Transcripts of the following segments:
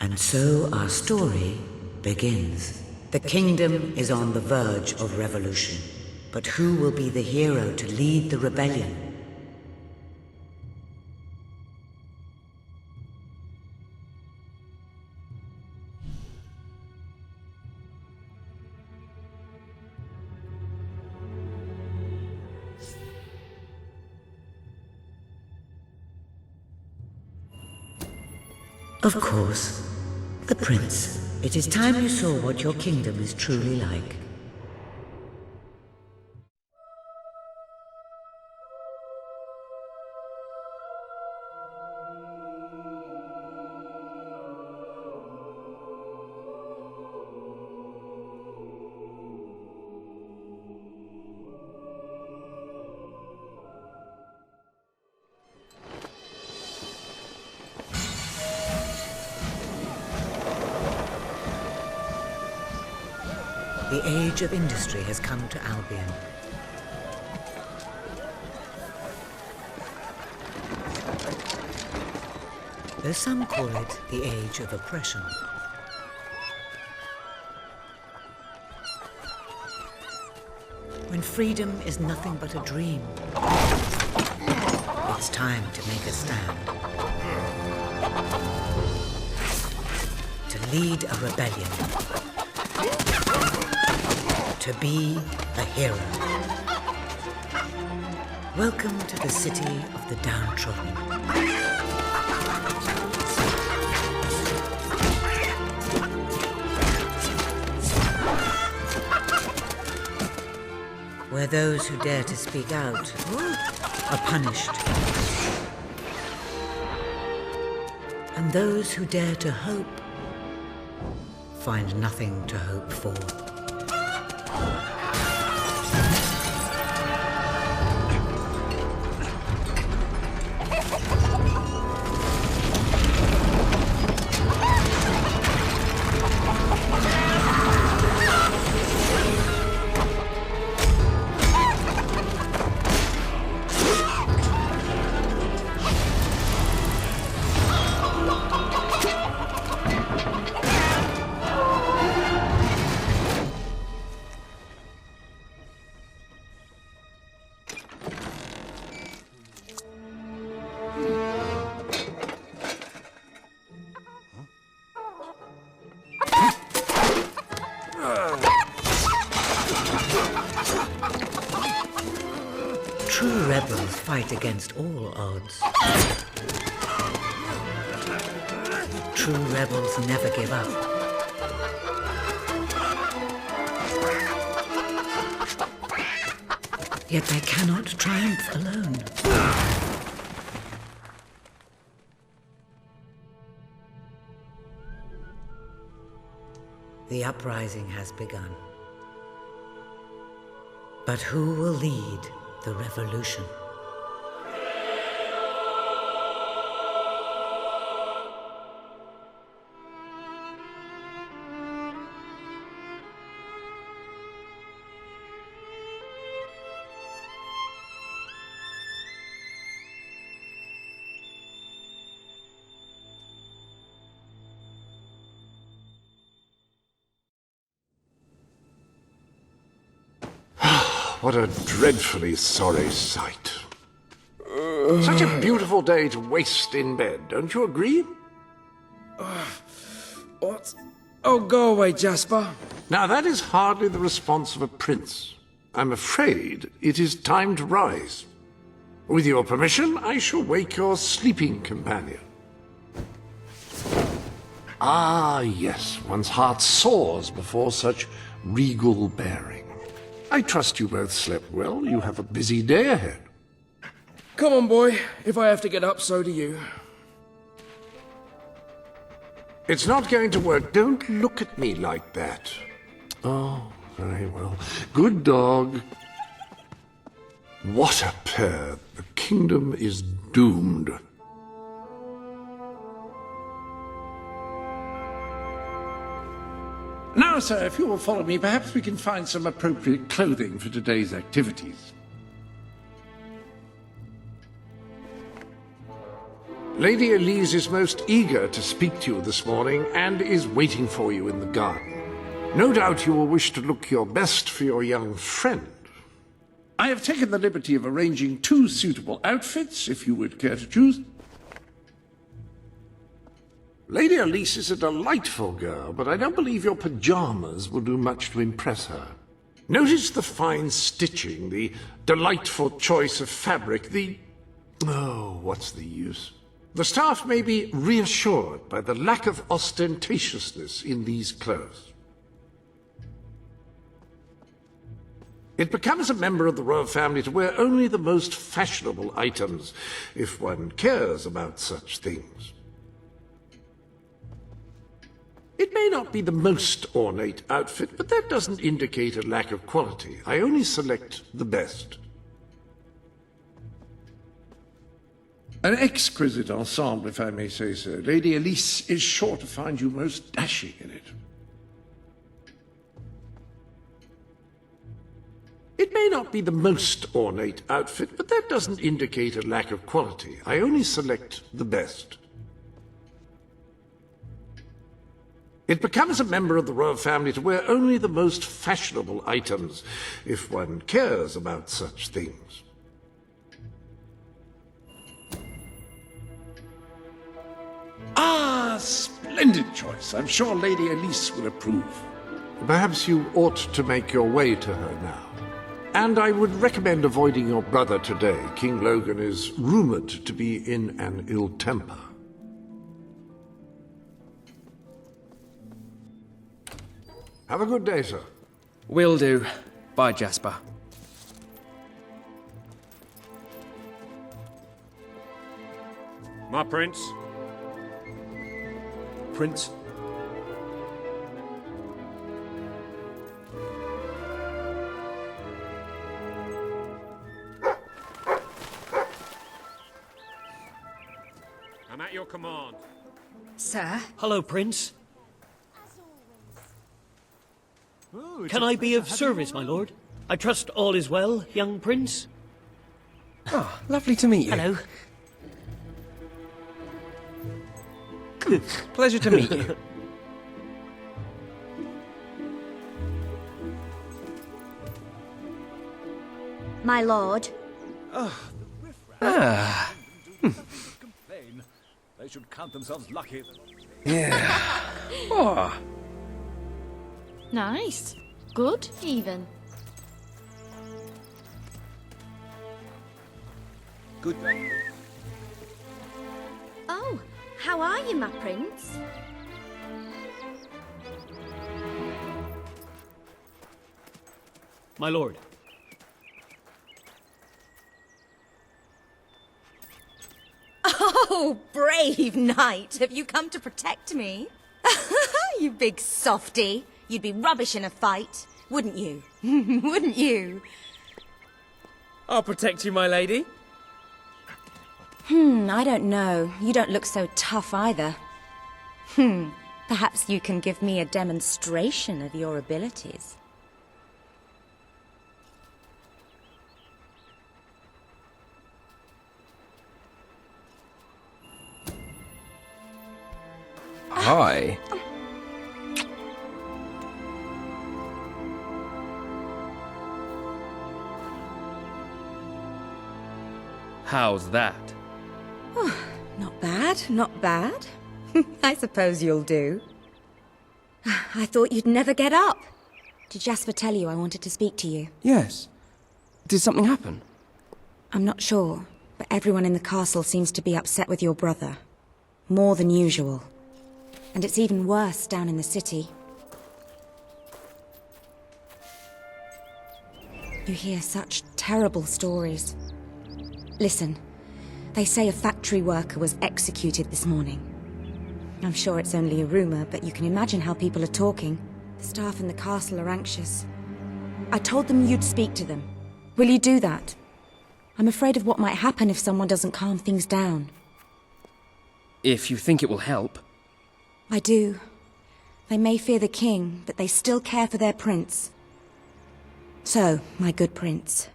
And so our story begins. The kingdom is on the verge of revolution, but who will be the hero to lead the rebellion? Of course, the prince. It is time you saw what your kingdom is truly like. The age of industry has come to Albion. Though some call it the age of oppression. When freedom is nothing but a dream, it's time to make a stand. To lead a rebellion. To be a hero. Welcome to the city of the downtrodden. Where those who dare to speak out are punished. And those who dare to hope find nothing to hope for. True rebels fight against all odds. True rebels never give up. Yet they cannot triumph alone. The uprising has begun. But who will lead the revolution? What a dreadfully sorry sight. Such a beautiful day to waste in bed, don't you agree? What? Oh, go away, Jasper. Now, that is hardly the response of a prince. I'm afraid it is time to rise. With your permission, I shall wake your sleeping companion. Ah, yes, one's heart soars before such regal bearing. I trust you both slept well. You have a busy day ahead. Come on, boy. If I have to get up, so do you. It's not going to work. Don't look at me like that. Oh, very well. Good dog. What a pair. The kingdom is doomed. Now, sir, if you will follow me, perhaps we can find some appropriate clothing for today's activities. Lady Elise is most eager to speak to you this morning and is waiting for you in the garden. No doubt you will wish to look your best for your young friend. I have taken the liberty of arranging 2 suitable outfits, if you would care to choose. Lady Elise is a delightful girl, but I don't believe your pajamas will do much to impress her. Notice the fine stitching, the delightful choice of fabric, oh, what's the use? The staff may be reassured by the lack of ostentatiousness in these clothes. It becomes a member of the royal family to wear only the most fashionable items, if one cares about such things. It may not be the most ornate outfit, but that doesn't indicate a lack of quality. I only select the best. An exquisite ensemble, if I may say so. Lady Elise is sure to find you most dashing in it. It may not be the most ornate outfit, but that doesn't indicate a lack of quality. I only select the best. It becomes a member of the royal family to wear only the most fashionable items, if one cares about such things. Ah, splendid choice. I'm sure Lady Elise will approve. Perhaps you ought to make your way to her now. And I would recommend avoiding your brother today. King Logan is rumored to be in an ill temper. Have a good day, sir. Will do. Bye, Jasper. My prince. Prince? I'm at your command. Sir? Hello, Prince. Can I be of service, my lord? I trust all is well, young Prince? Oh, lovely to meet you. Hello. Pleasure to meet you. My lord. They should count themselves lucky. Yeah. Oh, Nice. Good, even. good. Oh, how are you, my prince? My lord. Oh, brave knight. Have you come to protect me? You big softy. You'd be rubbish in a fight, wouldn't you? Wouldn't you? I'll protect you, my lady. I don't know. You don't look so tough either. Perhaps you can give me a demonstration of your abilities. Hi. How's that? Not bad, not bad. I suppose you'll do. I thought you'd never get up. Did Jasper tell you I wanted to speak to you? Yes. Did something happen? I'm not sure, but everyone in the castle seems to be upset with your brother. More than usual. And it's even worse down in the city. You hear such terrible stories. Listen, they say a factory worker was executed this morning. I'm sure it's only a rumor, but you can imagine how people are talking. The staff in the castle are anxious. I told them you'd speak to them. Will you do that? I'm afraid of what might happen if someone doesn't calm things down. If you think it will help. I do. They may fear the king, but they still care for their prince. So, my good prince,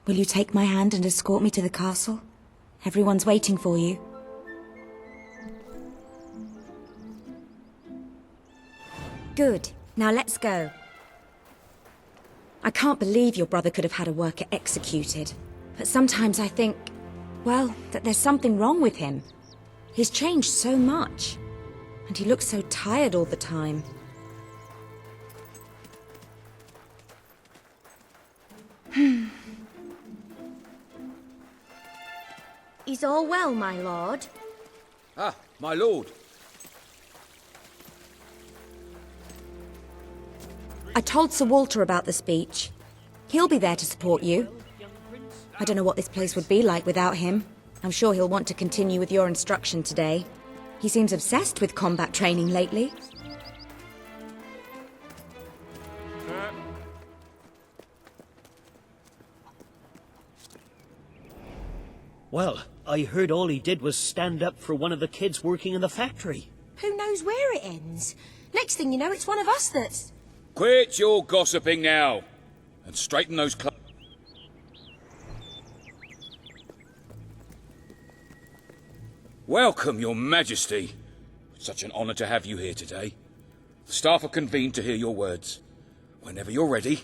will you take my hand and escort me to the castle? Everyone's waiting for you. Good. Now let's go. I can't believe your brother could have had a worker executed. But sometimes I think, well, that there's something wrong with him. He's changed so much. And he looks so tired all the time. Is all well, my lord? Ah, my lord. I told Sir Walter about the speech. He'll be there to support you. I don't know what this place would be like without him. I'm sure he'll want to continue with your instruction today. He seems obsessed with combat training lately. Well, I heard all he did was stand up for one of the kids working in the factory. Who knows where it ends? Next thing you know, it's one of us that's... Quit your gossiping now, and straighten those Welcome, your majesty. It's such an honor to have you here today. The staff are convened to hear your words. Whenever you're ready.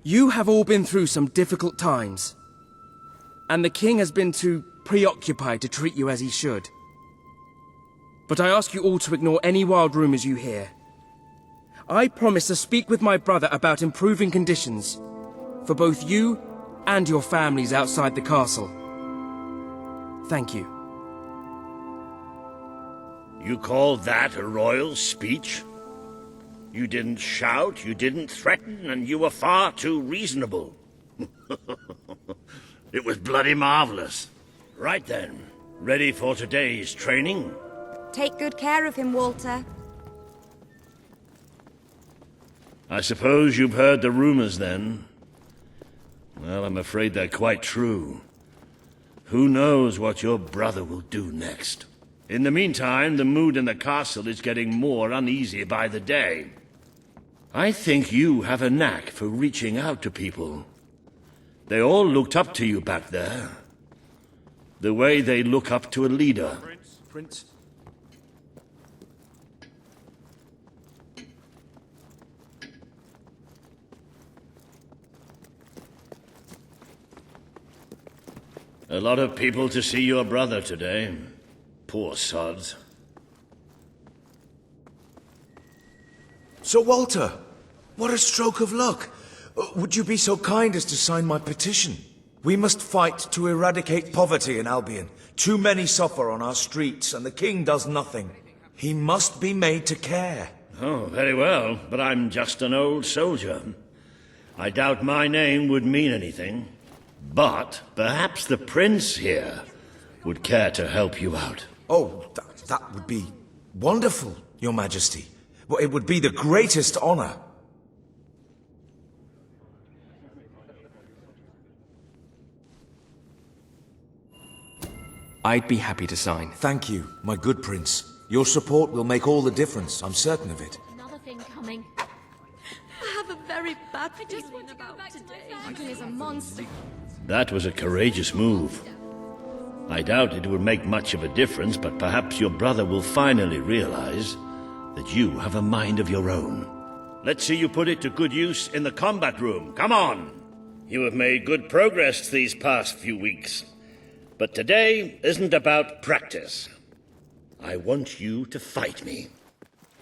You have all been through some difficult times. And the king has been too preoccupied to treat you as he should. But I ask you all to ignore any wild rumors you hear. I promise to speak with my brother about improving conditions for both you and your families outside the castle. Thank you. You call that a royal speech? You didn't shout, you didn't threaten, and you were far too reasonable. It was bloody marvelous. Right then, ready for today's training? Take good care of him, Walter. I suppose you've heard the rumors then? Well, I'm afraid they're quite true. Who knows what your brother will do next? In the meantime, the mood in the castle is getting more uneasy by the day. I think you have a knack for reaching out to people. They all looked up to you back there. The way they look up to a leader. Prince. A lot of people to see your brother today. Poor sods. Sir Walter, what a stroke of luck. Would you be so kind as to sign my petition? We must fight to eradicate poverty in Albion. Too many suffer on our streets, and the king does nothing. He must be made to care. Oh, very well, but I'm just an old soldier. I doubt my name would mean anything. But perhaps the prince here would care to help you out. Oh, that would be wonderful, your majesty. Well, it would be the greatest honor. I'd be happy to sign. Thank you, my good prince. Your support will make all the difference, I'm certain of it. Another thing coming. I have a very bad feeling about today. He is a monster. That was a courageous move. I doubt it would make much of a difference, but perhaps your brother will finally realize that you have a mind of your own. Let's see you put it to good use in the combat room. Come on! You have made good progress these past few weeks. But today isn't about practice. I want you to fight me,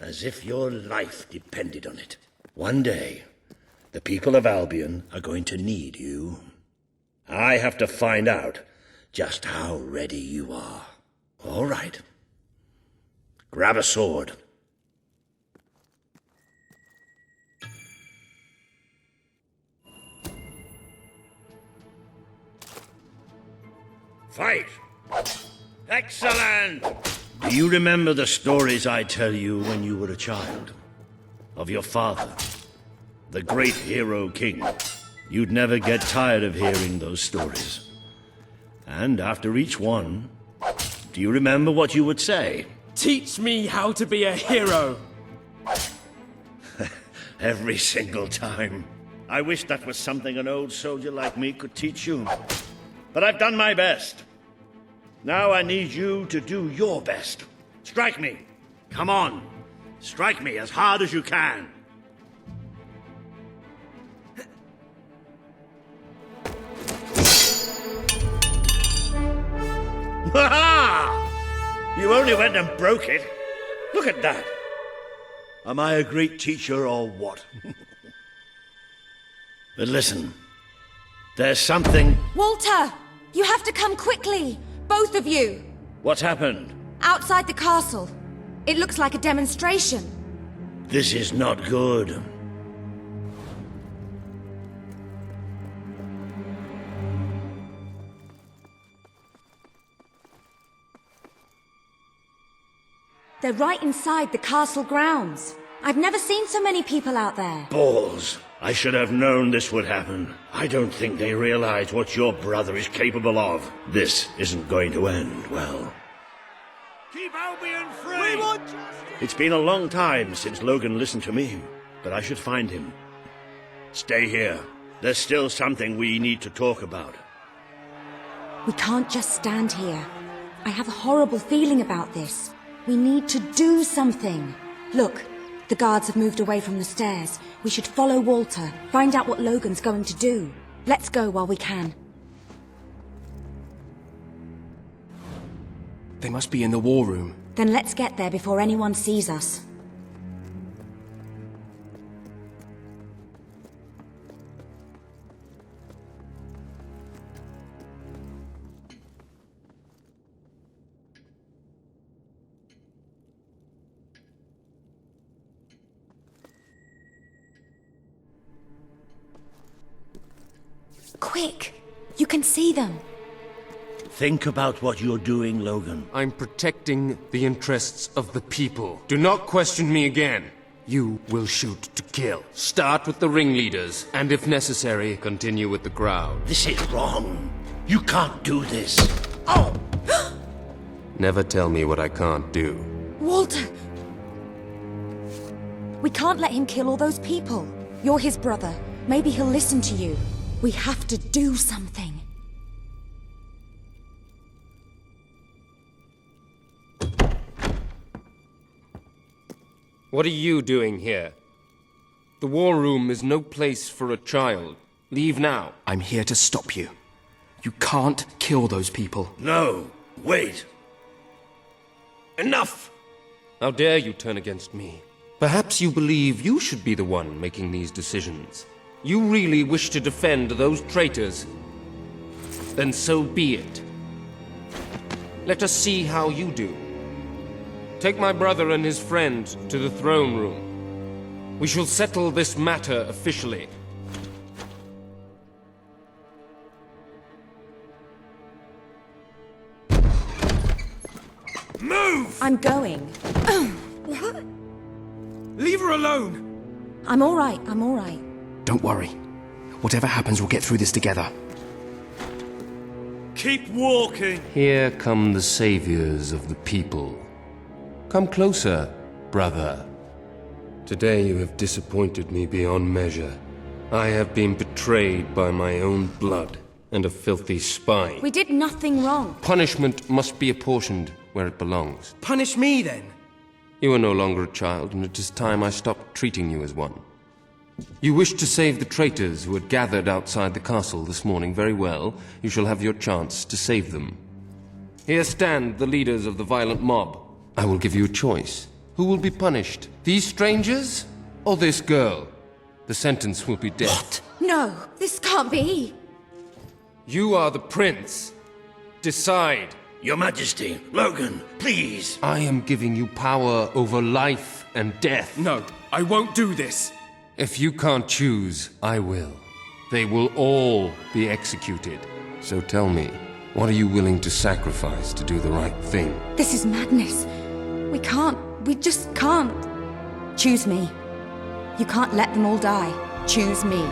as if your life depended on it. One day, the people of Albion are going to need you. I have to find out just how ready you are. All right. Grab a sword. Fight! Excellent! Do you remember the stories I tell you when you were a child? Of your father, the great hero king. You'd never get tired of hearing those stories. And after each one, do you remember what you would say? Teach me how to be a hero! Every single time. I wish that was something an old soldier like me could teach you. but I've done my best. Now I need you to do your best. Strike me. Come on. Strike me as hard as you can. Ha-ha! You only went and broke it. Look at that. Am I a great teacher or what? But listen, there's something... Walter! You have to come quickly! Both of you! What's happened? Outside the castle. It looks like a demonstration. This is not good. They're right inside the castle grounds. I've never seen so many people out there. Balls. I should have known this would happen. I don't think they realize what your brother is capable of. This isn't going to end well. Keep Albion free! We want justice! It's been a long time since Logan listened to me, but I should find him. Stay here. There's still something we need to talk about. We can't just stand here. I have a horrible feeling about this. We need to do something. Look, the guards have moved away from the stairs. We should follow Walter, find out what Logan's going to do. Let's go while we can. They must be in the war room. Then let's get there before anyone sees us. Quick! You can see them! Think about what you're doing, Logan. I'm protecting the interests of the people. Do not question me again. You will shoot to kill. Start with the ringleaders, and if necessary, continue with the crowd. This is wrong. You can't do this. Oh! Never tell me what I can't do. Walter! We can't let him kill all those people. You're his brother. Maybe he'll listen to you. We have to do something. What are you doing here? The war room is no place for a child. Leave now. I'm here to stop you. You can't kill those people. No, wait. Enough! How dare you turn against me? Perhaps you believe you should be the one making these decisions. You really wish to defend those traitors? Then so be it. Let us see how you do. Take my brother and his friend to the throne room. We shall settle this matter officially. Move! I'm going. What? Leave her alone! I'm all right, I'm all right. Don't worry. Whatever happens, we'll get through this together. Keep walking! Here come the saviors of the people. Come closer, brother. Today you have disappointed me beyond measure. I have been betrayed by my own blood and a filthy spy. We did nothing wrong. Punishment must be apportioned where it belongs. Punish me, then. You are no longer a child, and it is time I stopped treating you as one. You wished to save the traitors who had gathered outside the castle this morning. Very well. You shall have your chance to save them. Here stand the leaders of the violent mob. I will give you a choice. Who will be punished? These strangers or this girl? The sentence will be death. What? No, this can't be. You are the prince. Decide. Your Majesty, Logan, please. I am giving you power over life and death. No, I won't do this. If you can't choose, I will. They will all be executed. So tell me, what are you willing to sacrifice to do the right thing? This is madness. We just can't. Choose me. You can't let them all die. Choose me.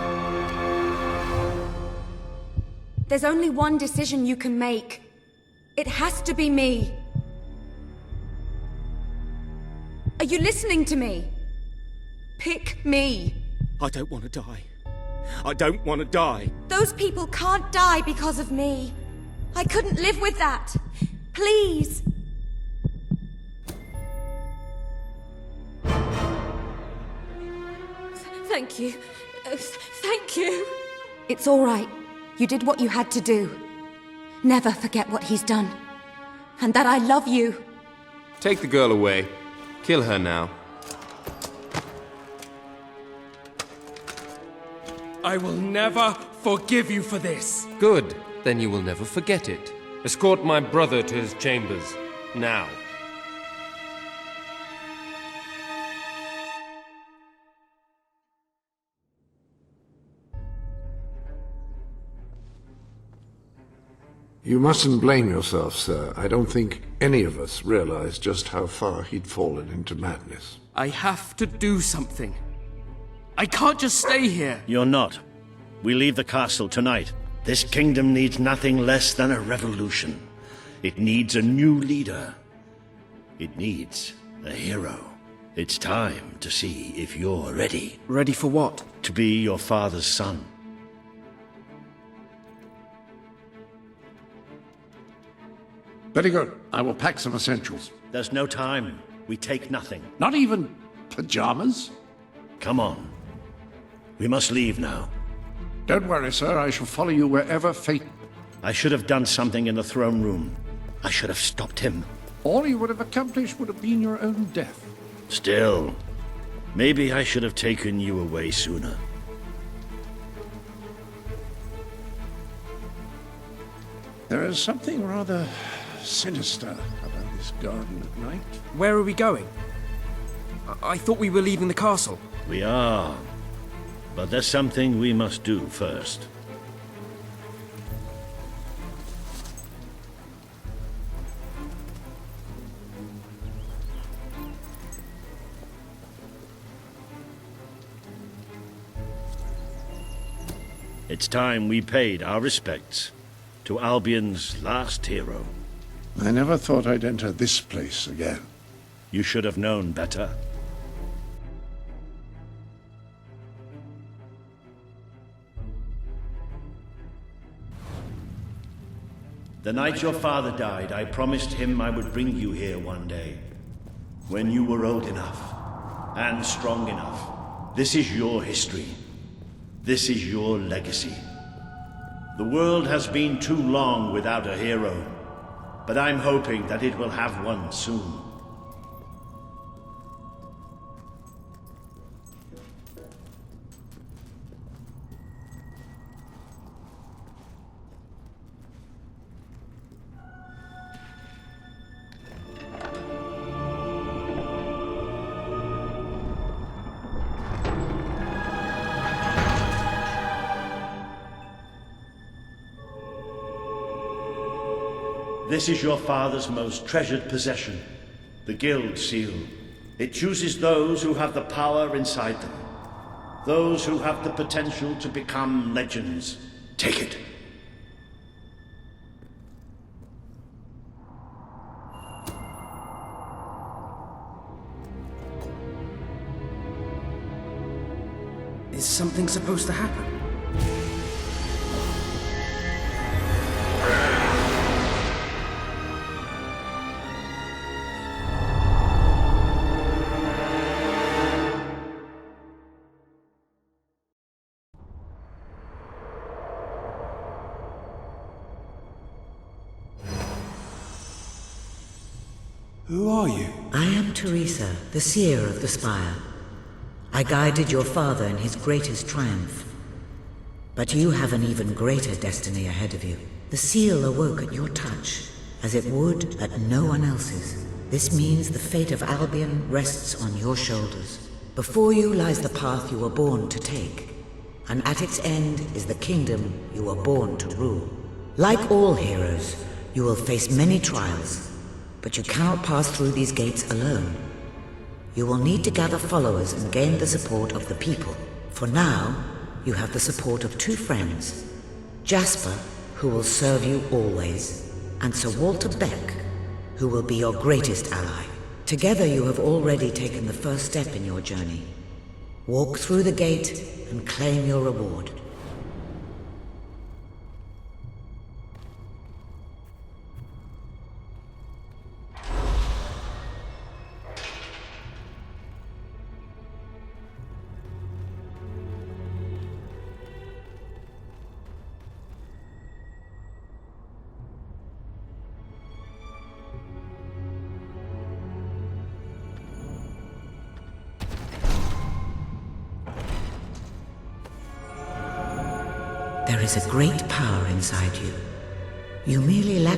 There's only one decision you can make. It has to be me. Are you listening to me? Pick me. I don't want to die. I don't want to die. Those people can't die because of me. I couldn't live with that. Please. Thank you. Thank you. It's all right. You did what you had to do. Never forget what he's done. And that I love you. Take the girl away. Kill her now. I will never forgive you for this. Good. Then you will never forget it. Escort my brother to his chambers. Now. You mustn't blame yourself, sir. I don't think any of us realized just how far he'd fallen into madness. I have to do something. I can't just stay here. You're not. We leave the castle tonight. This kingdom needs nothing less than a revolution. It needs a new leader. It needs a hero. It's time to see if you're ready. Ready for what? To be your father's son. Very good. I will pack some essentials. There's no time. We take nothing. Not even pajamas? Come on. We must leave now. Don't worry, sir. I shall follow you wherever fate... I should have done something in the throne room. I should have stopped him. All you would have accomplished would have been your own death. Still, maybe I should have taken you away sooner. There is something rather sinister about this garden at night. Where are we going? I thought we were leaving the castle. We are. But there's something we must do first. It's time we paid our respects to Albion's last hero. I never thought I'd enter this place again. You should have known better. The night your father died, I promised him I would bring you here one day. When you were old enough and strong enough. This is your history. This is your legacy. The world has been too long without a hero, but I'm hoping that it will have one soon. This is your father's most treasured possession, the Guild Seal. It chooses those who have the power inside them, those who have the potential to become legends. Take it. Is something supposed to happen? Who are you? I am Teresa, the seer of the spire. I guided your father in his greatest triumph. But you have an even greater destiny ahead of you. The seal awoke at your touch, as it would at no one else's. This means the fate of Albion rests on your shoulders. Before you lies the path you were born to take, and at its end is the kingdom you were born to rule. Like all heroes, you will face many trials, but you cannot pass through these gates alone. You will need to gather followers and gain the support of the people. For now, you have the support of two friends. Jasper, who will serve you always, and Sir Walter Beck, who will be your greatest ally. Together you have already taken the first step in your journey. Walk through the gate and claim your reward. There is a great power inside you. You merely lack...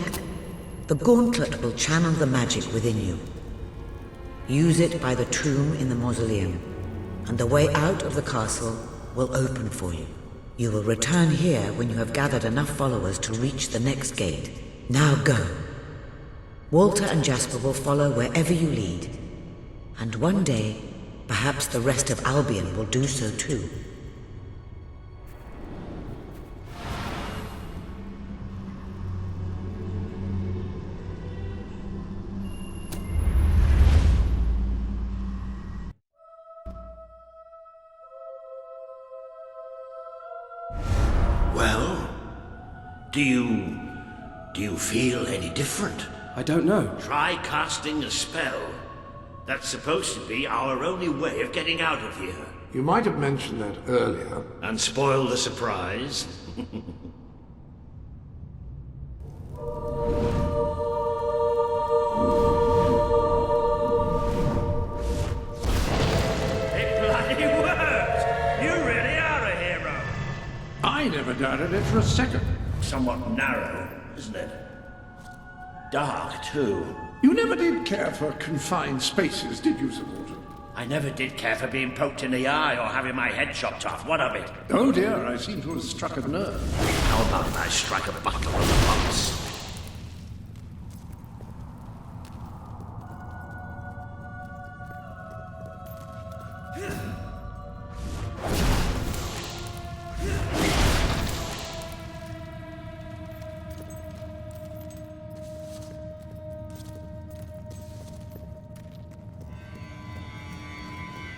The gauntlet will channel the magic within you. Use it by the tomb in the mausoleum, and the way out of the castle will open for you. You will return here when you have gathered enough followers to reach the next gate. Now go. Walter and Jasper will follow wherever you lead. And one day, perhaps the rest of Albion will do so too. Well, do you feel any different? I don't know. Try casting a spell. That's supposed to be our only way of getting out of here. You might have mentioned that earlier. And spoil the surprise. It bloody worked! You really are a hero. I never doubted it for a second. Somewhat narrow, isn't it? Dark, too. You never did care for confined spaces, did you, Sir Walter? I never did care for being poked in the eye or having my head chopped off. What of it? Oh dear, I seem to have struck a nerve. How about I strike a buckle on the box?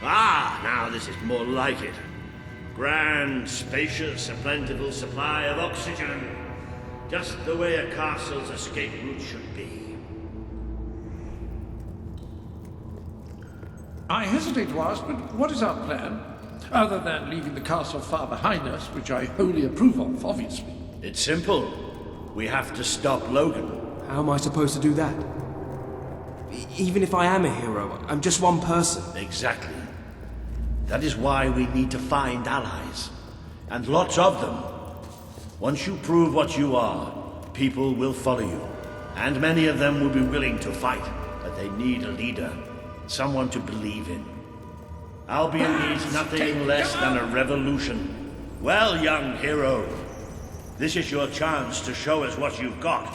Ah, now this is more like it. Grand, spacious, a plentiful supply of oxygen. Just the way a castle's escape route should be. I hesitate to ask, but what is our plan? Other than leaving the castle far behind us, which I wholly approve of, obviously. It's simple. We have to stop Logan. How am I supposed to do that? Even if I am a hero, I'm just one person. Exactly. That is why we need to find allies. And lots of them. Once you prove what you are, people will follow you. And many of them will be willing to fight. But they need a leader. Someone to believe in. Albion needs nothing less than a revolution. Well, young hero, this is your chance to show us what you've got.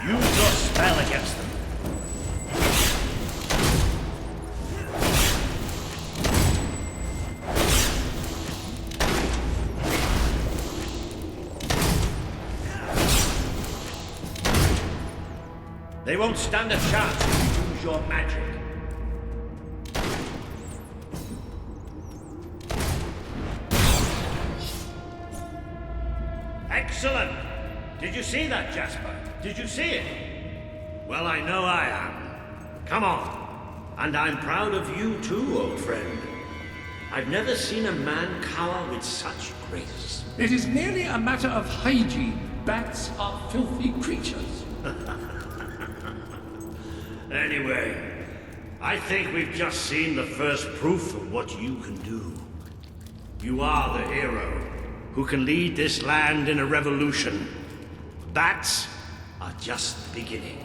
Use your spell against them. They won't stand a chance if you use your magic. Excellent! Did you see that, Jasper? Did you see it? Well, I know I am. Come on. And I'm proud of you too, old friend. I've never seen a man cower with such grace. It is merely a matter of hygiene. Bats are filthy creatures. Anyway, I think we've just seen the first proof of what you can do. You are the hero who can lead this land in a revolution. Bats are just the beginning.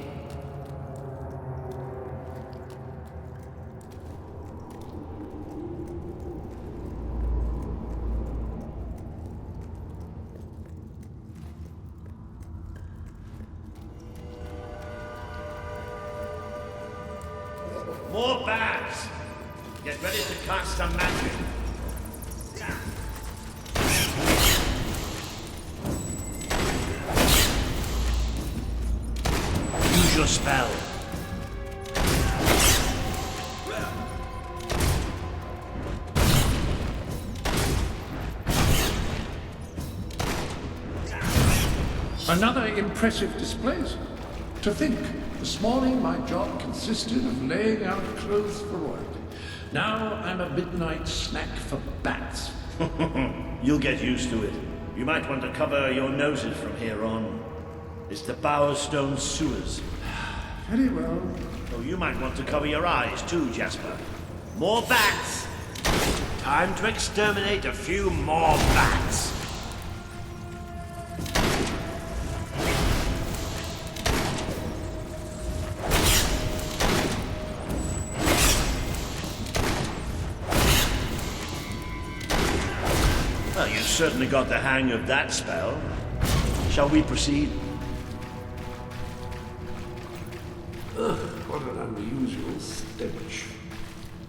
More bats! Get ready to cast some magic. Use your spell. Another impressive display, sir. To think, this morning my job consisted of laying out clothes for royalty. Now I'm a midnight snack for bats. You'll get used to it. You might want to cover your noses from here on. It's the Bowerstone sewers. Very well. Oh, you might want to cover your eyes too, Jasper. More bats! Time to exterminate a few more bats! Well, you've certainly got the hang of that spell. Shall we proceed? Ugh, what an unusual stench.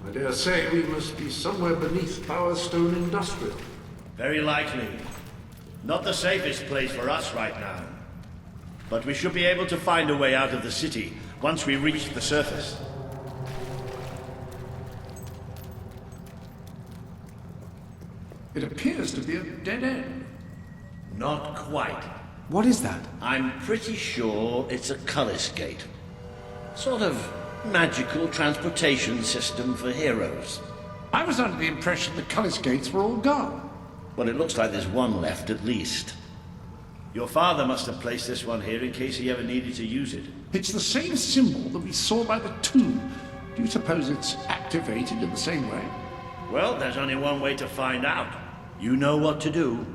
I dare say we must be somewhere beneath Power Stone Industrial. Very likely. Not the safest place for us right now. But we should be able to find a way out of the city once we reach the surface. It appears to be a dead end. Not quite. What is that? I'm pretty sure it's a Cullis Gate. Sort of magical transportation system for heroes. I was under the impression the Cullis gates were all gone. Well, it looks like there's one left at least. Your father must have placed this one here in case he ever needed to use it. It's the same symbol that we saw by the tomb. Do you suppose it's activated in the same way? Well, there's only one way to find out. You know what to do.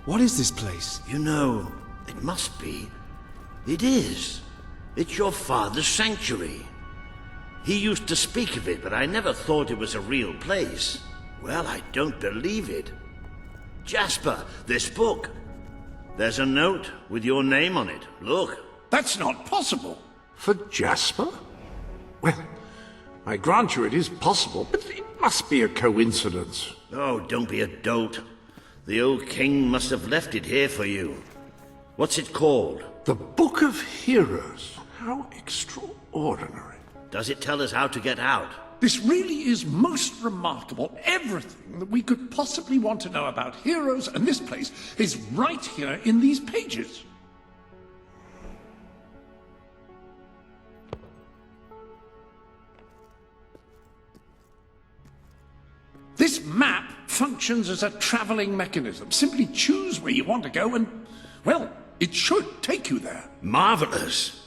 What is this place? You know, it must be. It is. It's your father's sanctuary. He used to speak of it, but I never thought it was a real place. Well, I don't believe it. Jasper, this book. There's a note with your name on it. Look. That's not possible. For Jasper? Well, I grant you it is possible, but it must be a coincidence. Oh, don't be a dolt. The old king must have left it here for you. What's it called? The Book of Heroes. How extraordinary. Does it tell us how to get out? This really is most remarkable. Everything that we could possibly want to know about heroes and this place is right here in these pages. This map functions as a traveling mechanism. Simply choose where you want to go and, well, it should take you there. Marvelous.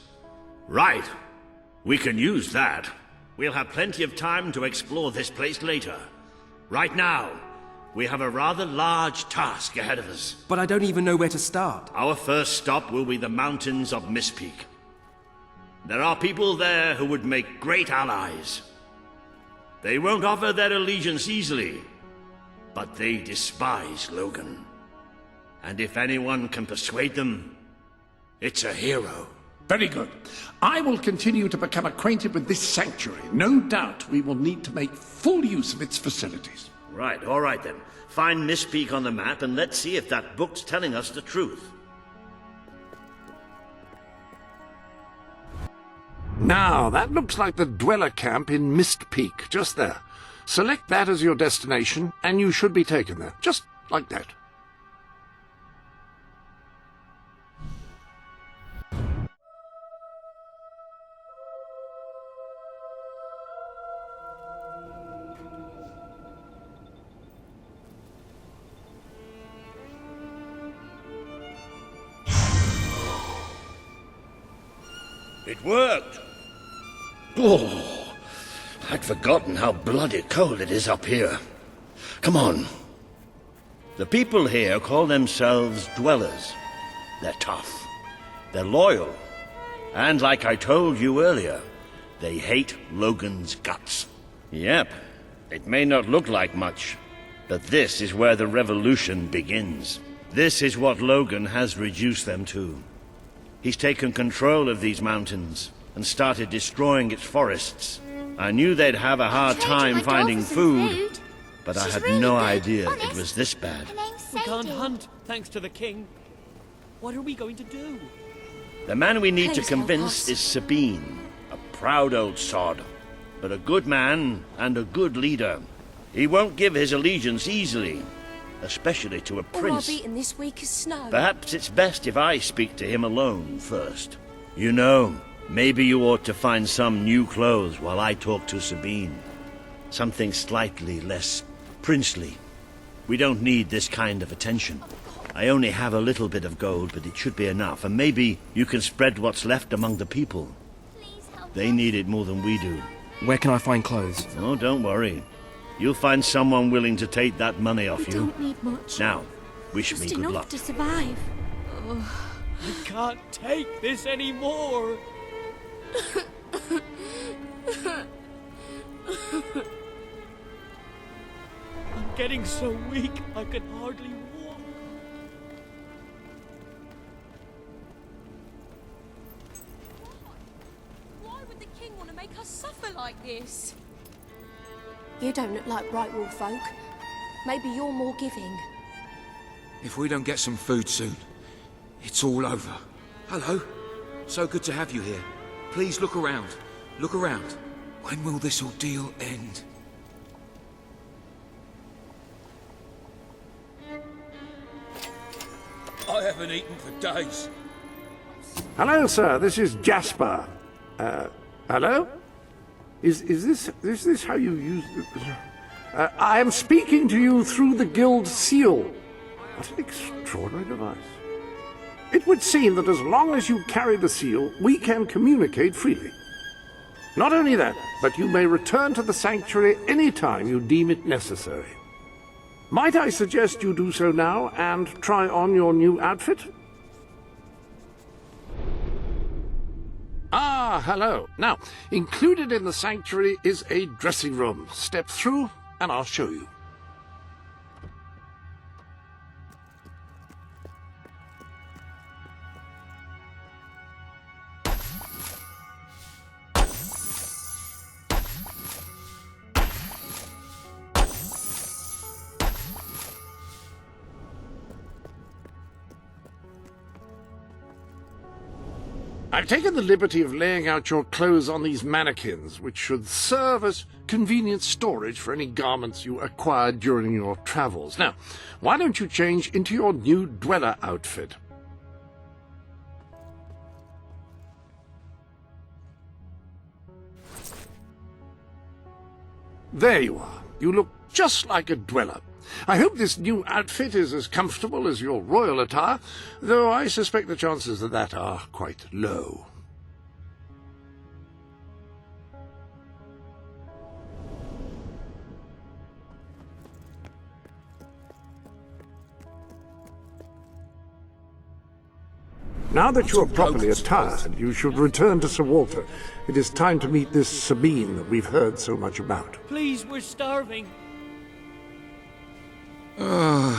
Right. We can use that. We'll have plenty of time to explore this place later. Right now, we have a rather large task ahead of us. But I don't even know where to start. Our first stop will be the mountains of Mistpeak. There are people there who would make great allies. They won't offer their allegiance easily, but they despise Logan. And if anyone can persuade them, it's a hero. Very good. I will continue to become acquainted with this sanctuary. No doubt we will need to make full use of its facilities. Right, all right then. Find Mistpeak on the map and let's see if that book's telling us the truth. Now, that looks like the dweller camp in Mistpeak, just there. Select that as your destination, and you should be taken there. Just like that. It worked! Oh, I'd forgotten how bloody cold it is up here. Come on. The people here call themselves dwellers. They're tough. They're loyal. And like I told you earlier, they hate Logan's guts. Yep, it may not look like much, but this is where the revolution begins. This is what Logan has reduced them to. He's taken control of these mountains and started destroying its forests. I knew they'd have a hard time finding food, but I had no idea it was this bad. We can't hunt, thanks to the king. What are we going to do? The man we need to Please help convince us. is Sabine, a proud old sod, but a good man and a good leader. He won't give his allegiance easily, especially to a All prince. I've eaten this week is snow. Perhaps it's best if I speak to him alone first. You know, maybe you ought to find some new clothes while I talk to Sabine. Something slightly less princely. We don't need this kind of attention. I only have a little bit of gold, but it should be enough, and maybe you can spread what's left among the people. They need it more than we do. Where can I find clothes? Oh, don't worry. You'll find someone willing to take that money off We you. don't need much. Now, wish Just me good enough luck. to survive. I can't take this anymore. I'm getting so weak I can hardly walk. Why would the king want to make us suffer like this? You don't look like right wolf folk. Maybe you're more giving. If we don't get some food soon, it's all over. Hello. So good to have you here. Please look around. Look around. When will this ordeal end? I haven't eaten for days. Hello, sir. This is Jasper. Hello? Is this how you use... I am speaking to you through the guild seal. What an extraordinary device. It would seem that as long as you carry the seal, we can communicate freely. Not only that, but you may return to the sanctuary any time you deem it necessary. Might I suggest you do so now and try on your new outfit? Ah, hello. Now, included in the sanctuary is a dressing room. Step through and I'll show you. I've taken the liberty of laying out your clothes on these mannequins, which should serve as convenient storage for any garments you acquired during your travels. Now, why don't you change into your new dweller outfit? There you are. You look just like a dweller. I hope this new outfit is as comfortable as your royal attire, though I suspect the chances of that are quite low. Now that you are properly attired, you should return to Sir Walter. It is time to meet this Sabine that we've heard so much about. Please, we're starving. A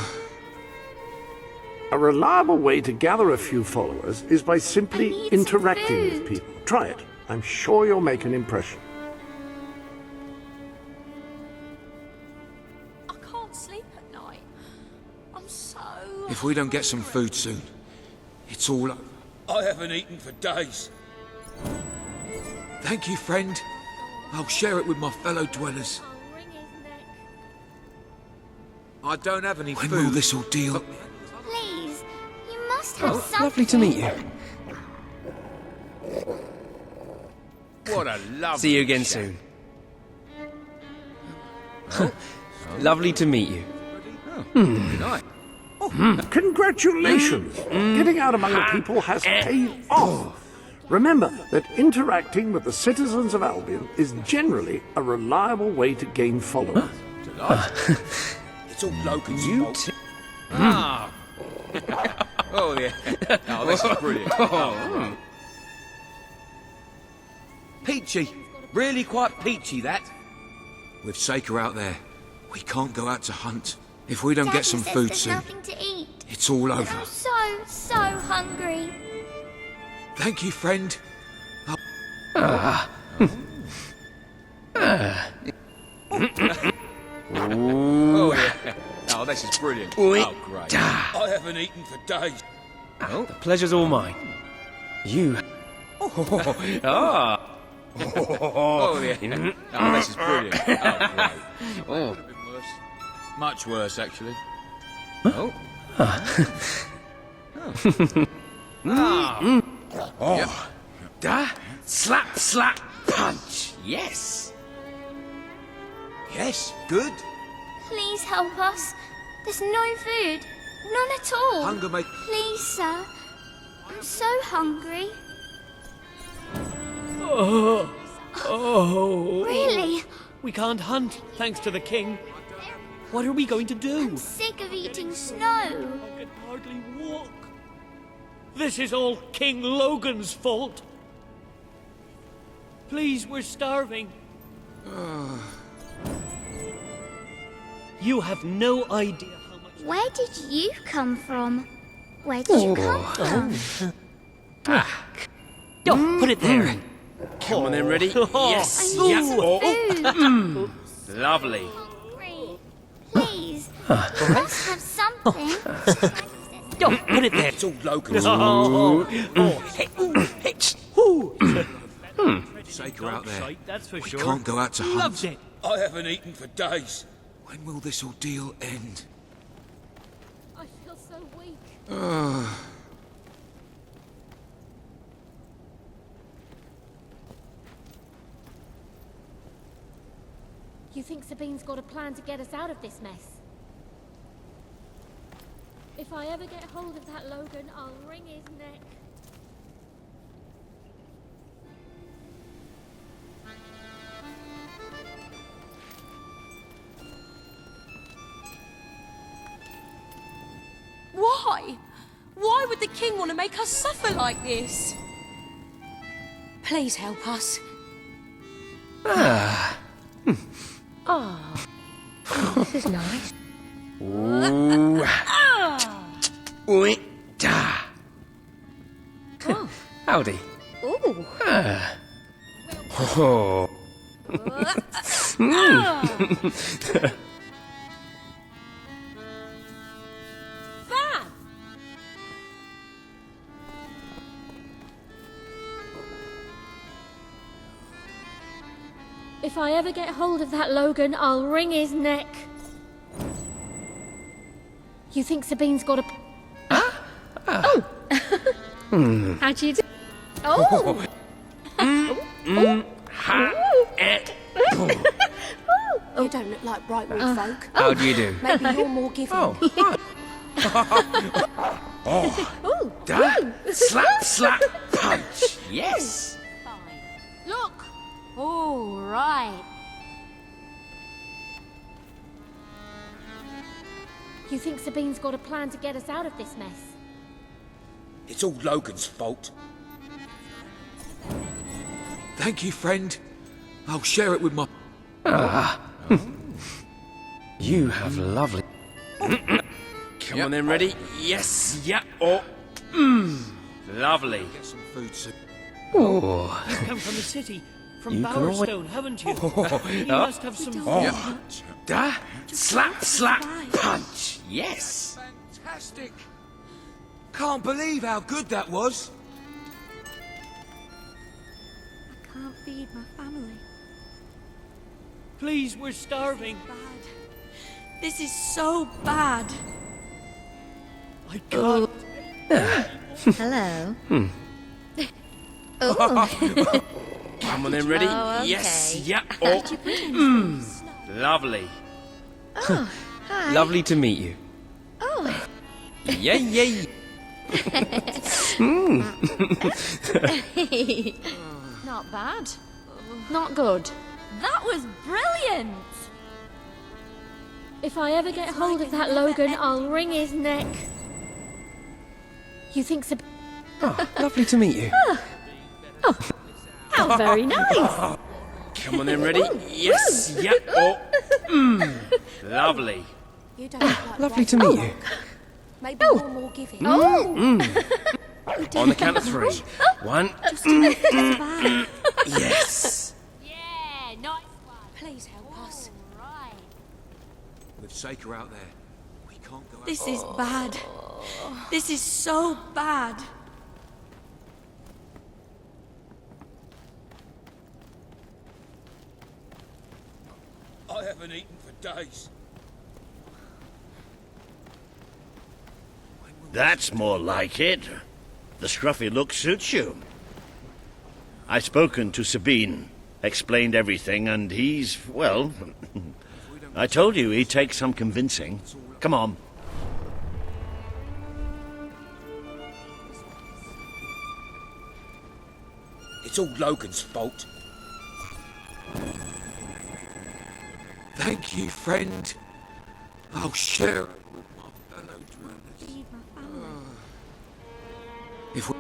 reliable way to gather a few followers is by simply interacting with people. Try it. I'm sure you'll make an impression. I can't sleep at night. I'm so... If we don't get some food soon, it's all over. I haven't eaten for days. Thank you, friend. I'll share it with my fellow dwellers. I don't have any food. When will this ordeal... Please, you must have something. Lovely to meet you. What a lovely See you again chap. soon. Lovely to meet you. Good night. Congratulations! Getting out among the people has paid off. Remember that interacting with the citizens of Albion is generally a reliable way to gain followers. It's all Logan's You fault. Ah. Oh, yeah. Oh, this is brilliant. Oh. Peachy. Really quite peachy, that. With Saker out there, we can't go out to hunt. If we don't Daddy get some says food there's soon, nothing to eat. it's all And over. I'm so hungry. Thank you, friend. Oh, yeah. Oh, this is brilliant. Oh, great. I haven't eaten for days. The pleasure's all mine. You... Oh, yeah. Oh, this is brilliant. Oh, great. Oh. Could have been worse. Much worse, actually. Oh. Oh. Da, slap, slap, punch. Yes. Yes, good. Please help us. There's no food. None at all. Hunger make... Please, sir. I'm so hungry. Really? We can't hunt, thanks to the king. What are we going to do? I'm sick of eating snow. I can hardly walk. This is all King Logan's fault. Please, we're starving. You have no idea how much... Where did you come from? Where did you come from? Put it there. Come on then, ready? Yes. I need Yeah. some food. Lovely. Please. You must have something. Put it there. It's all Logan's. Take her out there. Sight, that's for We sure. can't go out to hunt. Loves it. I haven't eaten for days. When will this ordeal end? I feel so weak. You think Sabine's got a plan to get us out of this mess? If I ever get hold of that Logan, I'll wring his neck. Why? Why would the king want to make us suffer like this? Please help us. This is nice. Howdy. Ooh. Oh. Van! If I ever get hold of that Logan, I'll wring his neck. You think Sabine's got a... How'd you do? Oh! You don't look like right wolf folk. How do you do? Maybe you're more giving. Da, slap, slap, punch. Yes. Look! All right. You think Sabine's got a plan to get us out of this mess? It's all Logan's fault. Thank you, friend. I'll share it with my... You have lovely... Come on then, ready? Yes. Yeah. Oh. Lovely. Get some food soon. Oh. You've come from the city, from You can always- Bowerstone, haven't you? You Oh. must have some food. Da, slap, slap, punch. Yes. Fantastic. Can't believe how good that was. I can't feed my family. Please, we're starving. Bad. This is so bad. I can't. Hello. Come on then, ready? Oh, okay. Yes. Yeah. Oh. Lovely. Oh, hi. Lovely to meet you. Oh. Yay, yay. Not bad. Not good. That was brilliant. If I ever get hold of that Logan, I'll wring his neck. You think Sabine... Oh, lovely to meet you. How very nice. Come on then, ready? Yes. Yeah. Oh. Lovely. You don't look like Lovely right to meet wolf you. folk. Maybe you're more giving. On the count of 3. 1. Yes. Yeah, nice one. Please help us. Right. We've Saker out there. We can't go out. This is bad. This is so bad. I haven't eaten for days. That's more like it. The scruffy look suits you. I've spoken to Sabine, explained everything, and he's, well... I told you he'd take some convincing. Come on. It's all Logan's fault. Thank you, friend. I'll share it with my fellow dwellers. If we...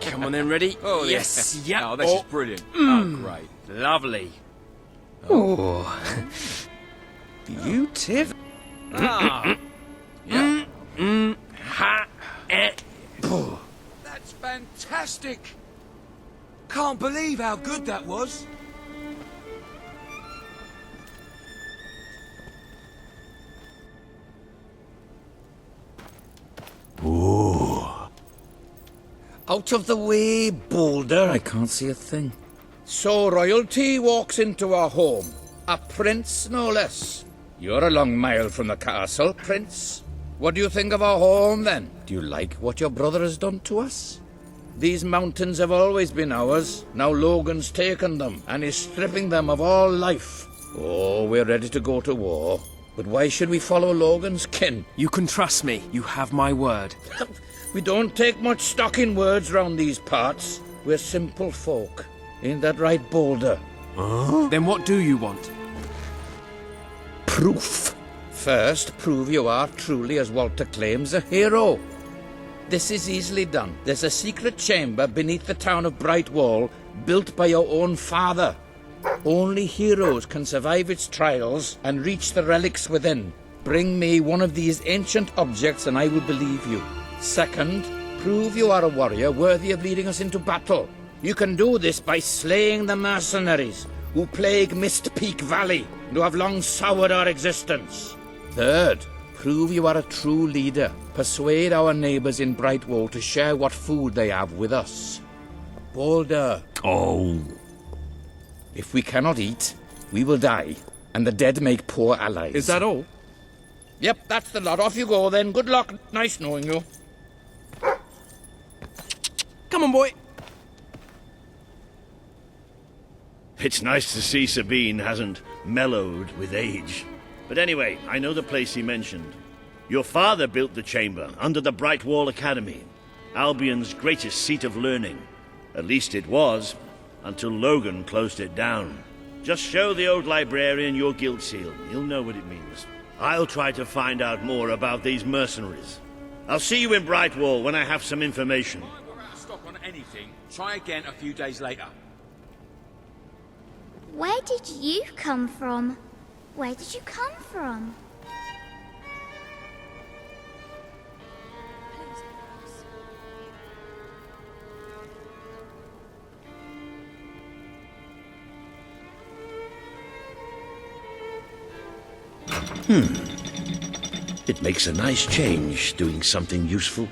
Come on then, ready? Oh, yes, yeah. yeah. Oh, this is brilliant. Oh, great. Lovely. Oh. Beautiful. Ah. Yeah. Ha. That's fantastic! Can't believe how good that was. Ooh. Out of the way, Boulder. I can't see a thing. So royalty walks into our home. A prince, no less. You're a long mile from the castle, Prince. What do you think of our home, then? Do you like what your brother has done to us? These mountains have always been ours. Now Logan's taken them, and is stripping them of all life. Oh, we're ready to go to war. But why should we follow Logan's kin? You can trust me. You have my word. We don't take much stock in words round these parts. We're simple folk. Ain't that right, Boulder? Huh? Then what do you want? Proof. First, prove you are truly, as Walter claims, a hero. This is easily done. There's a secret chamber beneath the town of Brightwall, built by your own father. Only heroes can survive its trials and reach the relics within. Bring me one of these ancient objects and I will believe you. Second, prove you are a warrior worthy of leading us into battle. You can do this by slaying the mercenaries who plague Mist Peak Valley and who have long soured our existence. Third, prove you are a true leader. Persuade our neighbors in Brightwall to share what food they have with us. Boulder. Oh. If we cannot eat, we will die, and the dead make poor allies. Is that all? Yep, that's the lot. Off you go then. Good luck. Nice knowing you. Come on, boy. It's nice to see Sabine hasn't mellowed with age. But anyway, I know the place he mentioned. Your father built the chamber under the Brightwall Academy, Albion's greatest seat of learning. At least it was, until Logan closed it down. Just show the old librarian your guild seal. He'll know what it means. I'll try to find out more about these mercenaries. I'll see you in Brightwall when I have some information. If we're out of stock on anything, try again a few days later. Where did you come from? Where did you come from? It makes a nice change doing something useful.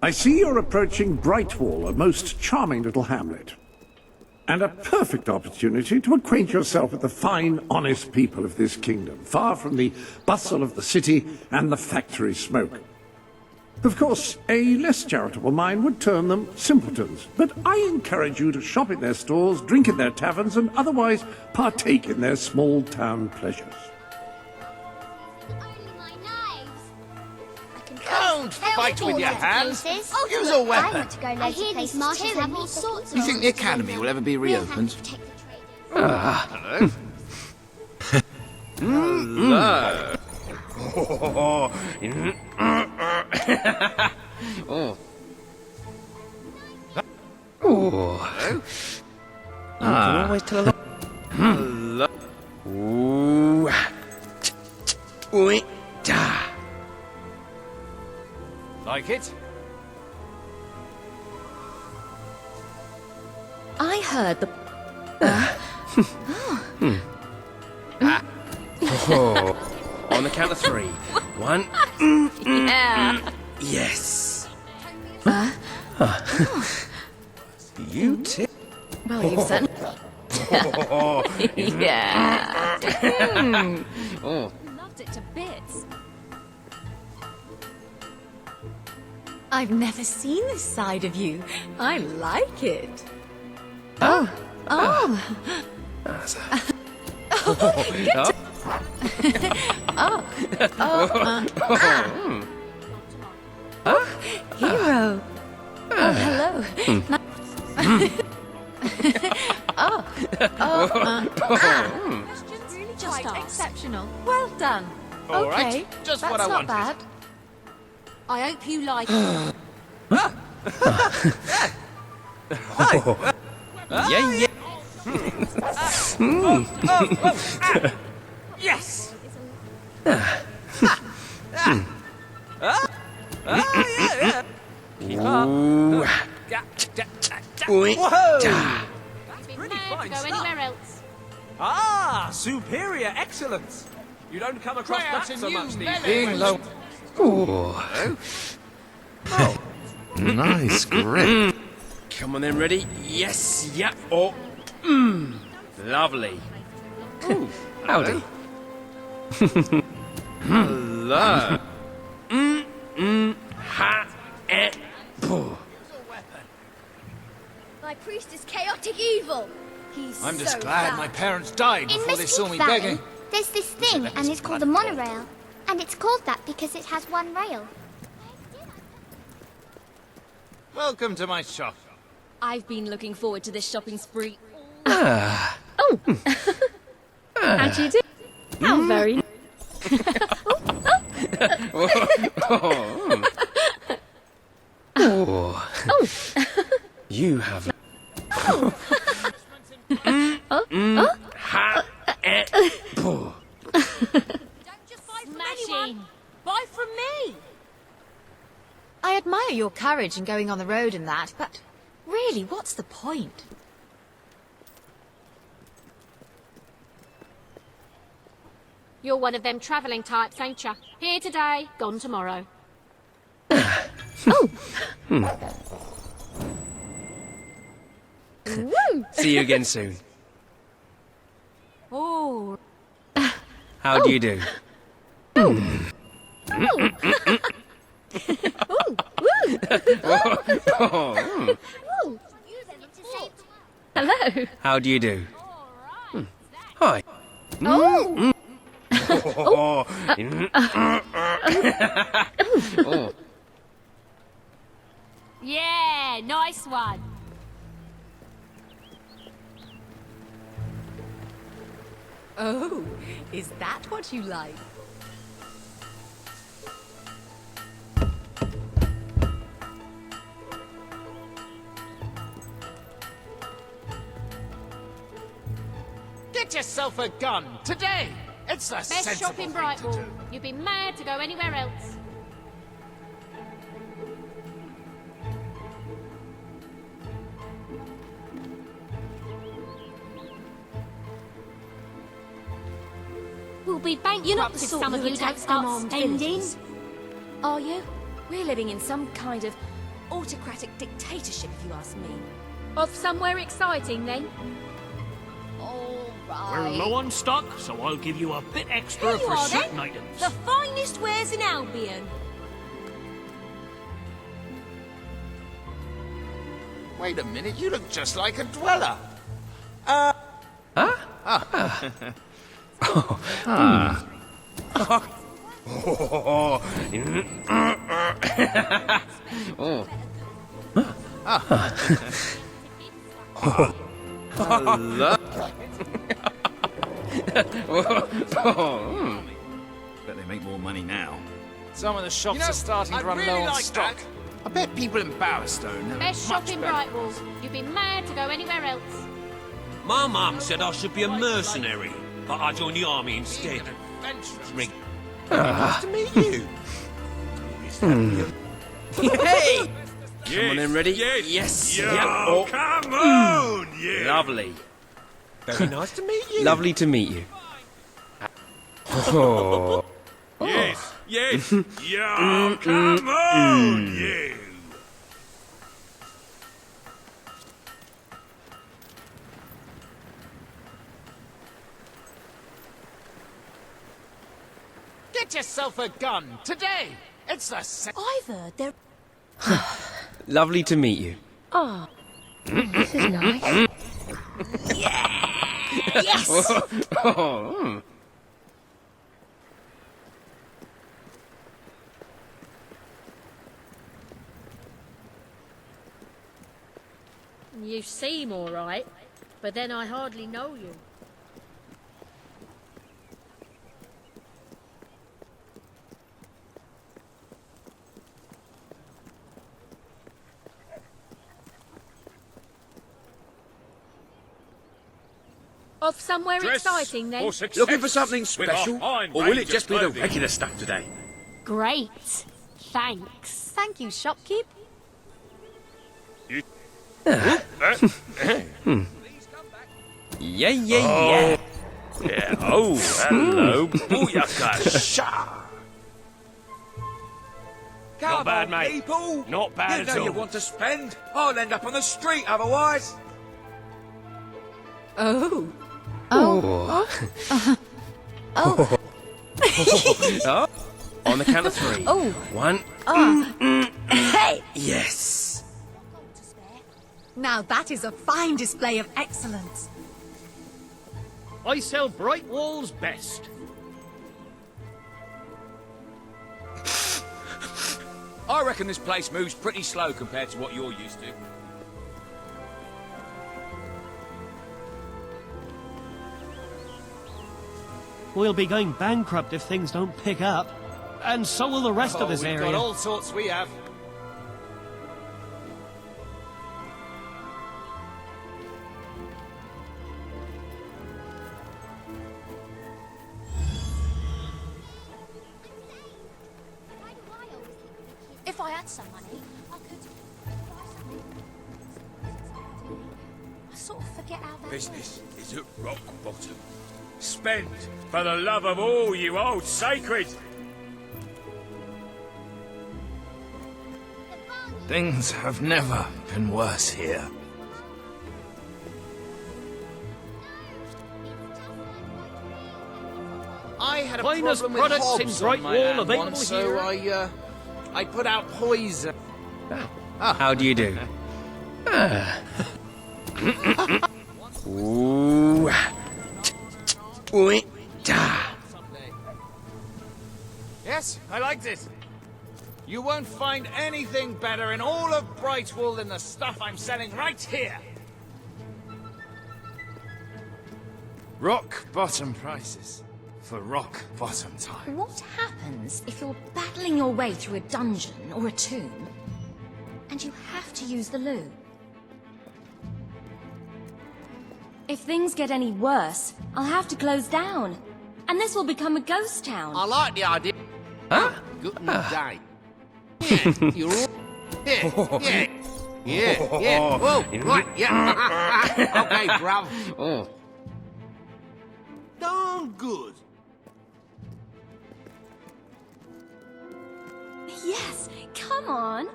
I see you're approaching Brightwall, a most charming little hamlet. And a perfect opportunity to acquaint yourself with the fine, honest people of this kingdom, far from the bustle of the city and the factory smoke. Of course, a less charitable mind would term them simpletons, but I encourage you to shop in their stores, drink in their taverns, and otherwise partake in their small-town pleasures. Don't fight with your hands. Use a weapon. I hear these marshes have all sorts of... You think the academy will ever be reopened? Hello. Hello. Oh. Hello. You can always tell a lot. Hello. Ooh. Da. Like it? I heard the... Oh. On the count of 3. 1. Yeah. Yes. You too. Well, you've said... yeah. Oh. Loved it to bits. I've never seen this side of you. I like it. Oh. That's Hero. Oh, hello. Really just quite exceptional. Well done. All right, Okay, just that's what I not wanted. bad. I hope you like it. Yeah. Yes. Ooh. Whoa. Pretty fine go anywhere else. Ah, superior excellence. You don't come across Try out that a so new much these melee days. Being low. Ooh. Nice grip. Come on then, ready? Yes, yep, or... Lovely. Ooh, howdy. Hello. Ha, pooh. My priest is chaotic evil. He's I'm just so glad bad. my parents died In before they Mystic saw me Valley, begging. there's this thing, and it's called a monorail. And it's called that because it has one rail. Welcome to my shop. I've been looking forward to this shopping spree. Ah. Oh. How do you do? How very... Oh. You have... Ha, pooh. Smashing. Buy from me. I admire your courage in going on the road and that, but really, what's the point? You're one of them travelling types, ain't ya? Here today, gone tomorrow. See you again soon. Oh. How do you do? Hello. How do you do? Hi. Oh. Oh. Yeah, nice one. Oh, is that what you like? Get yourself a gun today. It's the Best sensible shop in thing to Brightwall. do. You'd be mad to go anywhere else. We'll be bankrupt You're not the if sort some who of you don't attacks start unarmed spending. villagers, are you? We're living in some kind of autocratic dictatorship, if you ask me. Off somewhere exciting, then? All We're right. low on stock, so I'll give you a bit extra Here you for are, certain then. items. The finest wares in Albion. Wait a minute, you look just like a dweller. Bet they make more money now. Some of the shops You know, are starting to I'd run really low on like stock. that. I bet people in Bowerstone have Best much shop in better- Brightwall. You'd be mad to go anywhere else. My mum said I should be a mercenary, but I joined the army instead. Ring. Nice to meet you. Hey! Come on Yes, in, ready? yes, Yes. yo, Yep. Oh. come on, yeah. Lovely. Very nice to meet you. Lovely to meet you. Oh. Yes, yes, yo, come on, you. Get yourself a gun today. It's the I've heard there. Lovely to meet you. Oh, this is nice. Yes! Oh. You seem all right, but then I hardly know you. Off somewhere exciting, then? Looking for something with special? a fine Or will range it just of be the clothing. regular stuff today? Great. Thanks. Thank you, shopkeep. Yeah, yeah, yeah. Yeah, oh, hello, booyaka, sha. Not bad, mate. People. Not bad You at know all. you want to spend. I'll end up on the street otherwise. Oh. Oh. Oh. Oh. On the count of three. Oh. 1. Hey! Yes. Now that is a fine display of excellence. I sell Brightwall's best. I reckon this place moves pretty slow compared to what you're used to. We'll be going bankrupt if things don't pick up. And so will the rest of this we've area. got all sorts we have. If I had some money, I could buy something. I sort of forget how that Business is at rock bottom. Spend for the love of all you old sacred. Things have never been worse here. I had a Finest problem with products in Hobbs on my Brightwall hand available once, here. so I put out poison. How do you do? Ooh. Yes, I liked it. You won't find anything better in all of Brightwall than the stuff I'm selling right here. Rock bottom prices for rock bottom time. What happens if you're battling your way through a dungeon or a tomb and you have to use the loo? If things get any worse, I'll have to close down. And this will become a ghost town. I like the idea. Huh? Good day. Yeah, you're all... Yeah, yeah. Whoa, right, yeah. Okay, bruv. Oh. Darn good. Yes, come on.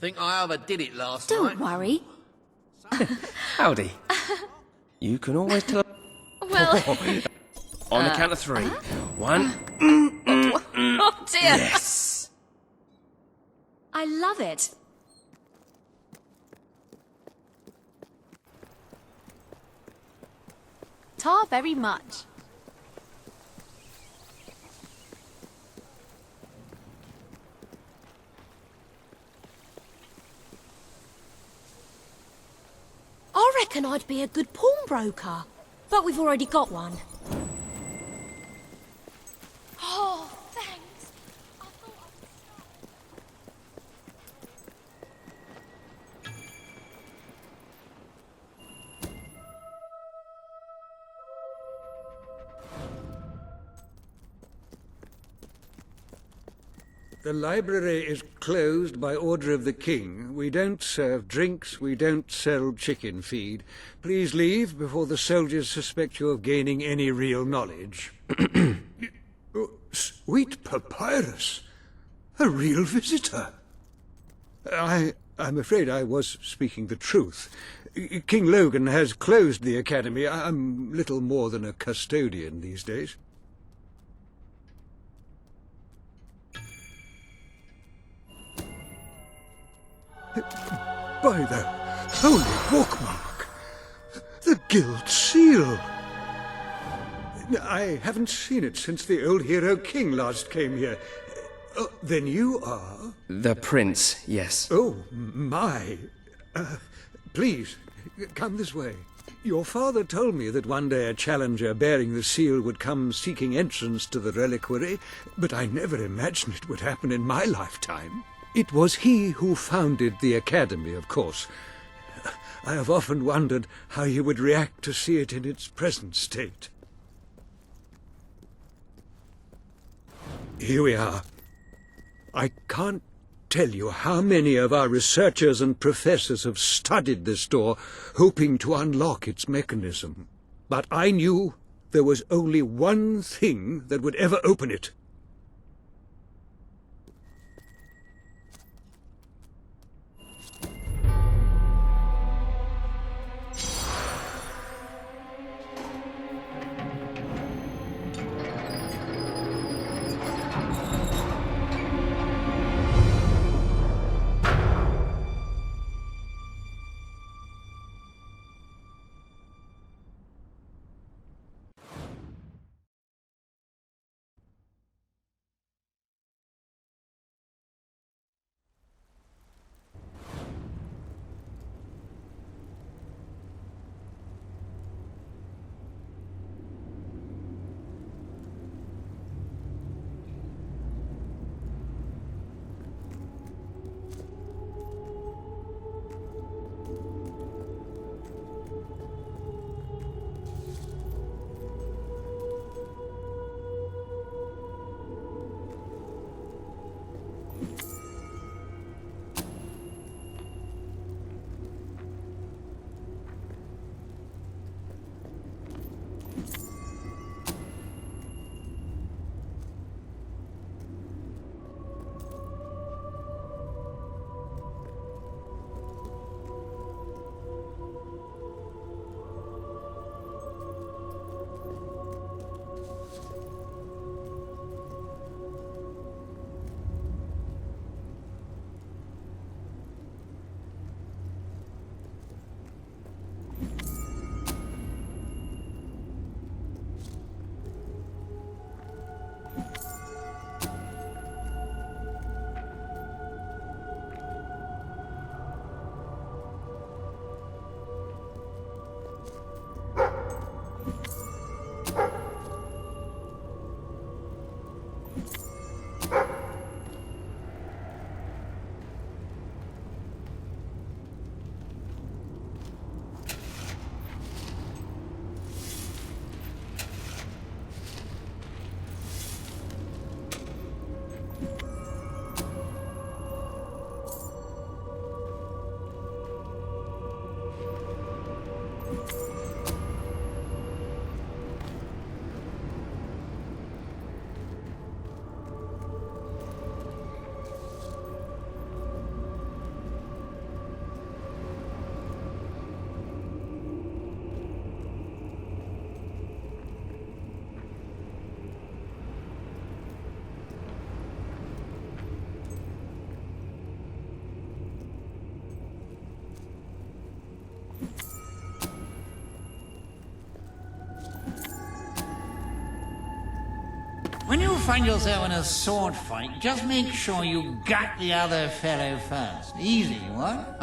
Think I overdid it last Don't night? worry. Howdy. You can always tell... Well... On the count of 3. 1... Oh dear! Yes! I love it. Tar very much. I reckon I'd be a good pawnbroker. But we've already got one. Oh, thanks. I thought I would The library is closed by order of the king. We don't serve drinks, we don't sell chicken feed. Please leave before the soldiers suspect you of gaining any real knowledge. Oh, sweet papyrus! A real visitor! I'm afraid I was speaking the truth. King Logan has closed the academy. I'm little more than a custodian these days. By the holy bookmark! The Guild Seal! I haven't seen it since the old hero king last came here. Then you are? The prince, yes. Oh, my. Please, come this way. Your father told me that one day a challenger bearing the seal would come seeking entrance to the reliquary, but I never imagined it would happen in my lifetime. It was he who founded the academy, of course. I have often wondered how he would react to see it in its present state. Here we are. I can't tell you how many of our researchers and professors have studied this door, hoping to unlock its mechanism. But I knew there was only one thing that would ever open it. When you find yourself in a sword fight, just make sure you gut the other fellow first. Easy, what?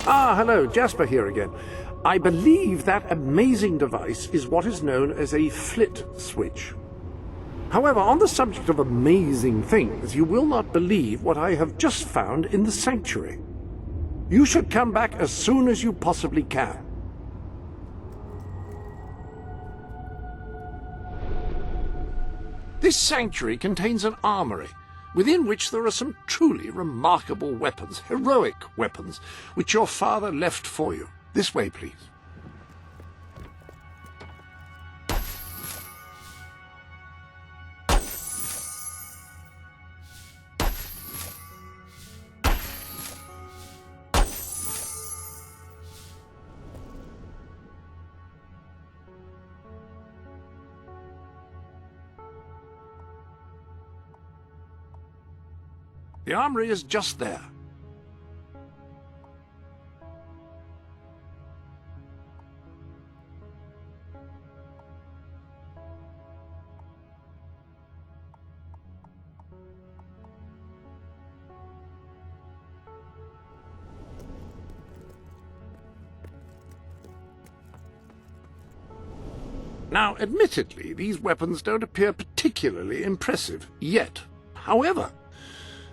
Ah, hello, Jasper here again. I believe that amazing device is what is known as a flit switch. However, on the subject of amazing things, you will not believe what I have just found in the sanctuary. You should come back as soon as you possibly can. This sanctuary contains an armory, within which there are some truly remarkable weapons, heroic weapons, which your father left for you. This way, please. The armory is just there. Now, admittedly, these weapons don't appear particularly impressive yet. However,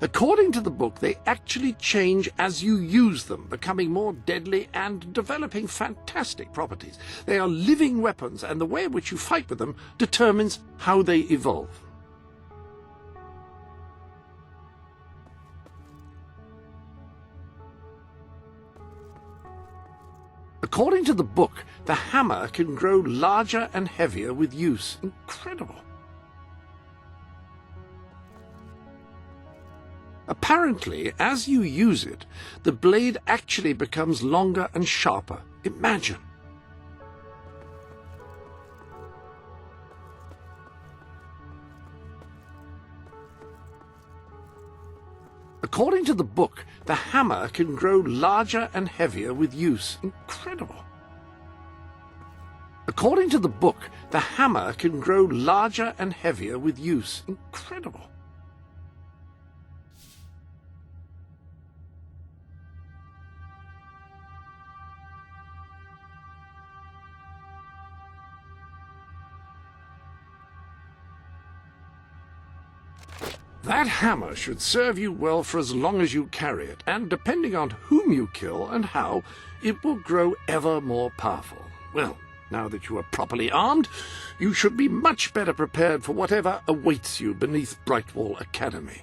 according to the book, they actually change as you use them, becoming more deadly and developing fantastic properties. They are living weapons, and the way in which you fight with them determines how they evolve. According to the book, the hammer can grow larger and heavier with use. Incredible. Apparently, as you use it, the blade actually becomes longer and sharper. Imagine. According to the book, the hammer can grow larger and heavier with use. Incredible. According to the book, the hammer can grow larger and heavier with use. Incredible. That hammer should serve you well for as long as you carry it, and depending on whom you kill and how, it will grow ever more powerful. Well, now that you are properly armed, you should be much better prepared for whatever awaits you beneath Brightwall Academy.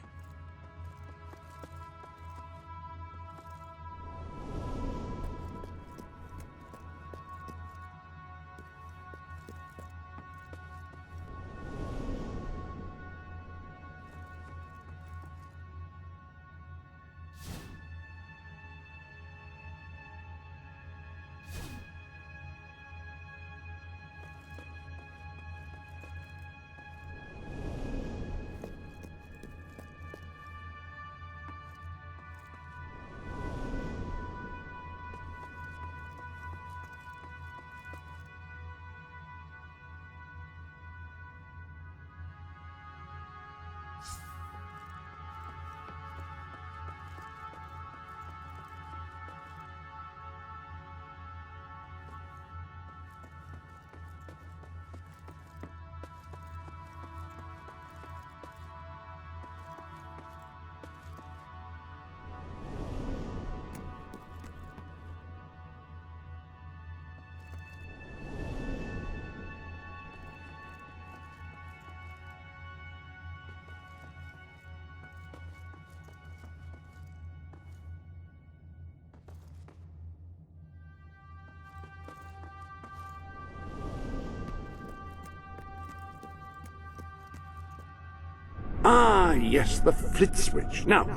Ah, yes, the flit switch. Now,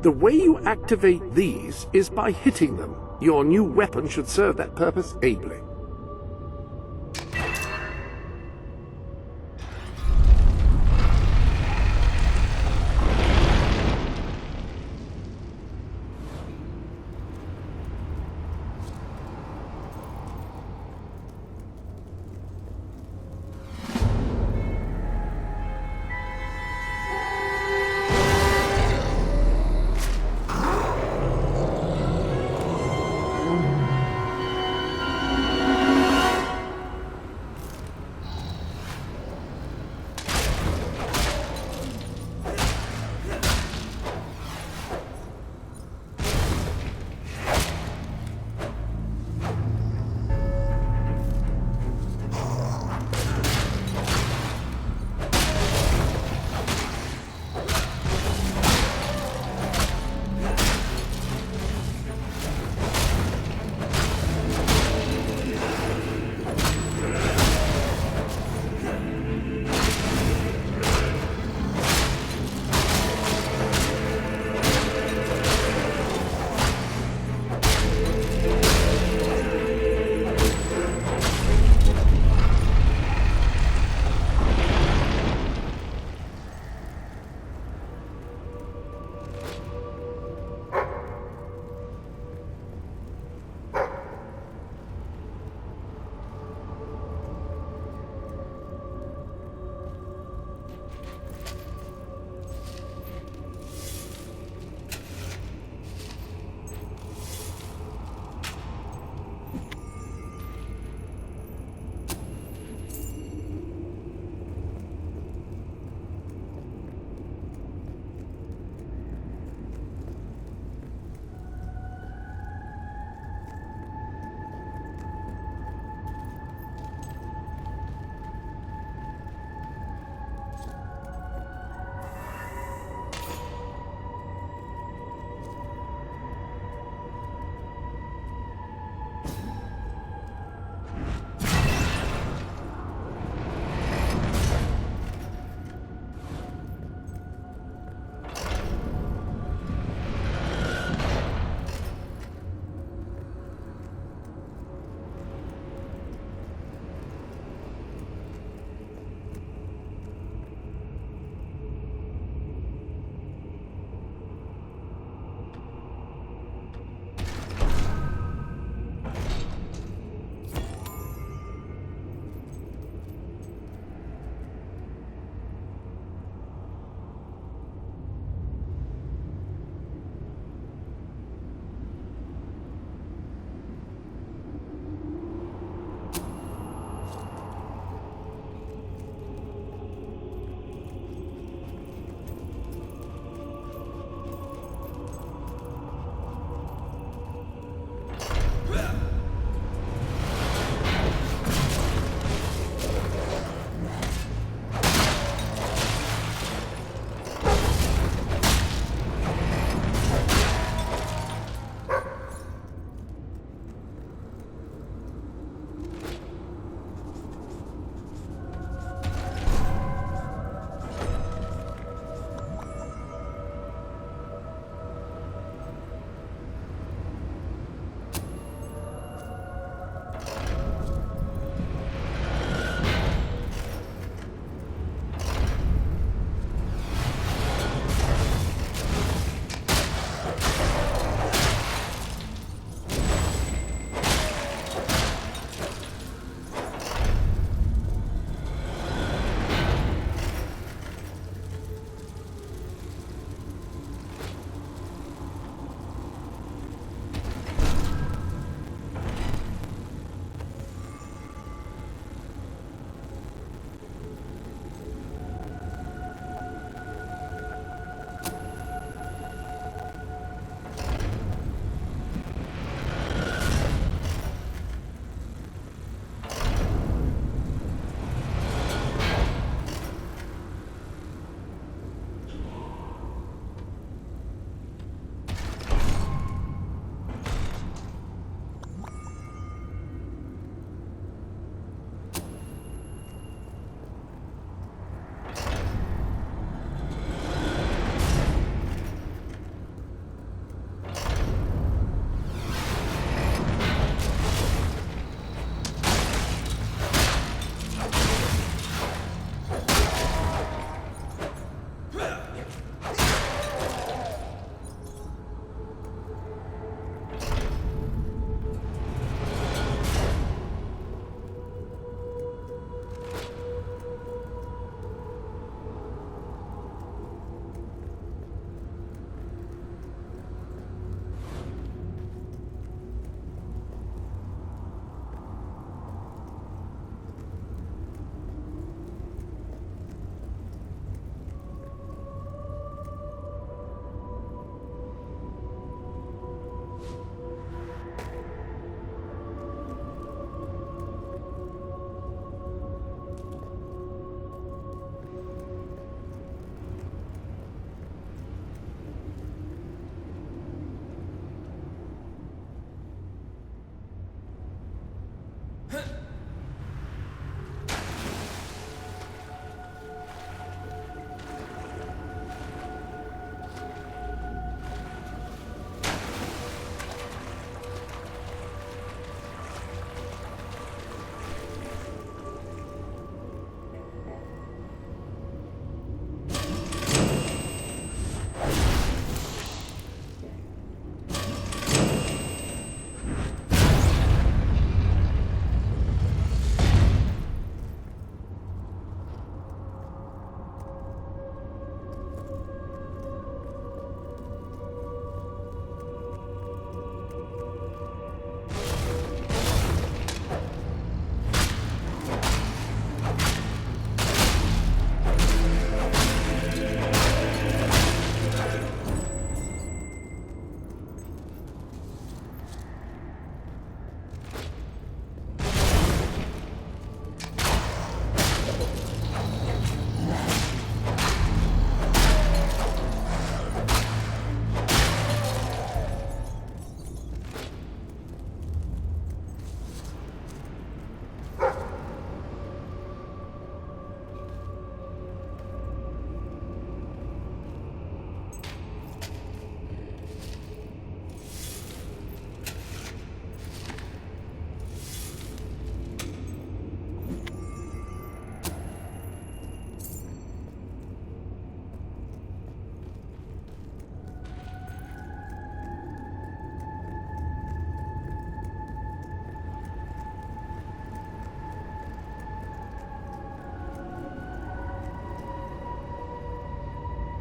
the way you activate these is by hitting them. Your new weapon should serve that purpose ably.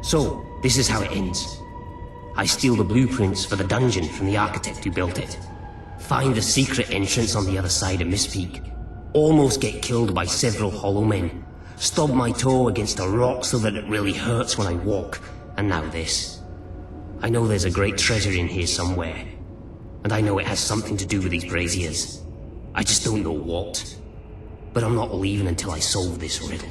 So, this is how it ends. I steal the blueprints for the dungeon from the architect who built it. Find the secret entrance on the other side of Mistpeak. Almost get killed by several hollow men. Stub my toe against a rock so that it really hurts when I walk. And now this. I know there's a great treasure in here somewhere. And I know it has something to do with these braziers. I just don't know what. But I'm not leaving until I solve this riddle.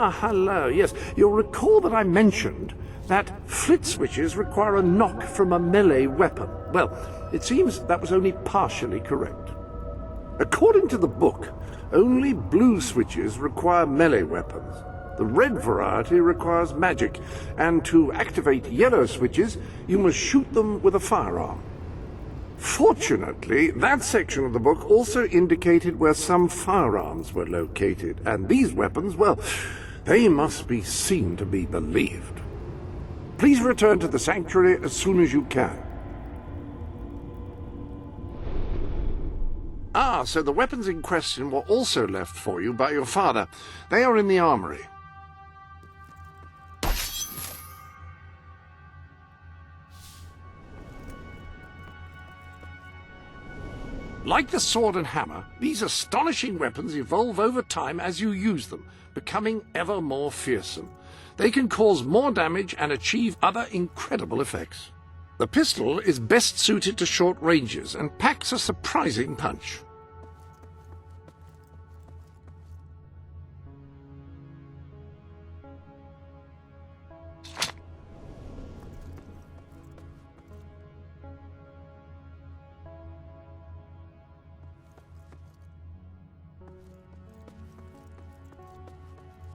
Ah, hello. Yes, you'll recall that I mentioned that flit switches require a knock from a melee weapon. Well, it seems that was only partially correct. According to the book, only blue switches require melee weapons. The red variety requires magic, and to activate yellow switches, you must shoot them with a firearm. Fortunately, that section of the book also indicated where some firearms were located, and these weapons, well, they must be seen to be believed. Please return to the sanctuary as soon as you can. Ah, so the weapons in question were also left for you by your father. They are in the armory. Like the sword and hammer, these astonishing weapons evolve over time as you use them, becoming ever more fearsome. They can cause more damage and achieve other incredible effects. The pistol is best suited to short ranges and packs a surprising punch.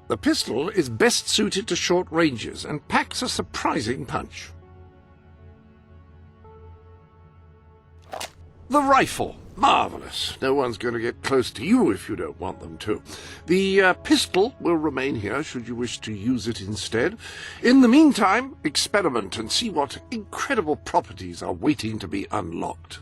The pistol is best suited to short ranges and packs a surprising punch. The rifle. Marvelous. No one's going to get close to you if you don't want them to. The pistol will remain here should you wish to use it instead. In the meantime, experiment and see what incredible properties are waiting to be unlocked.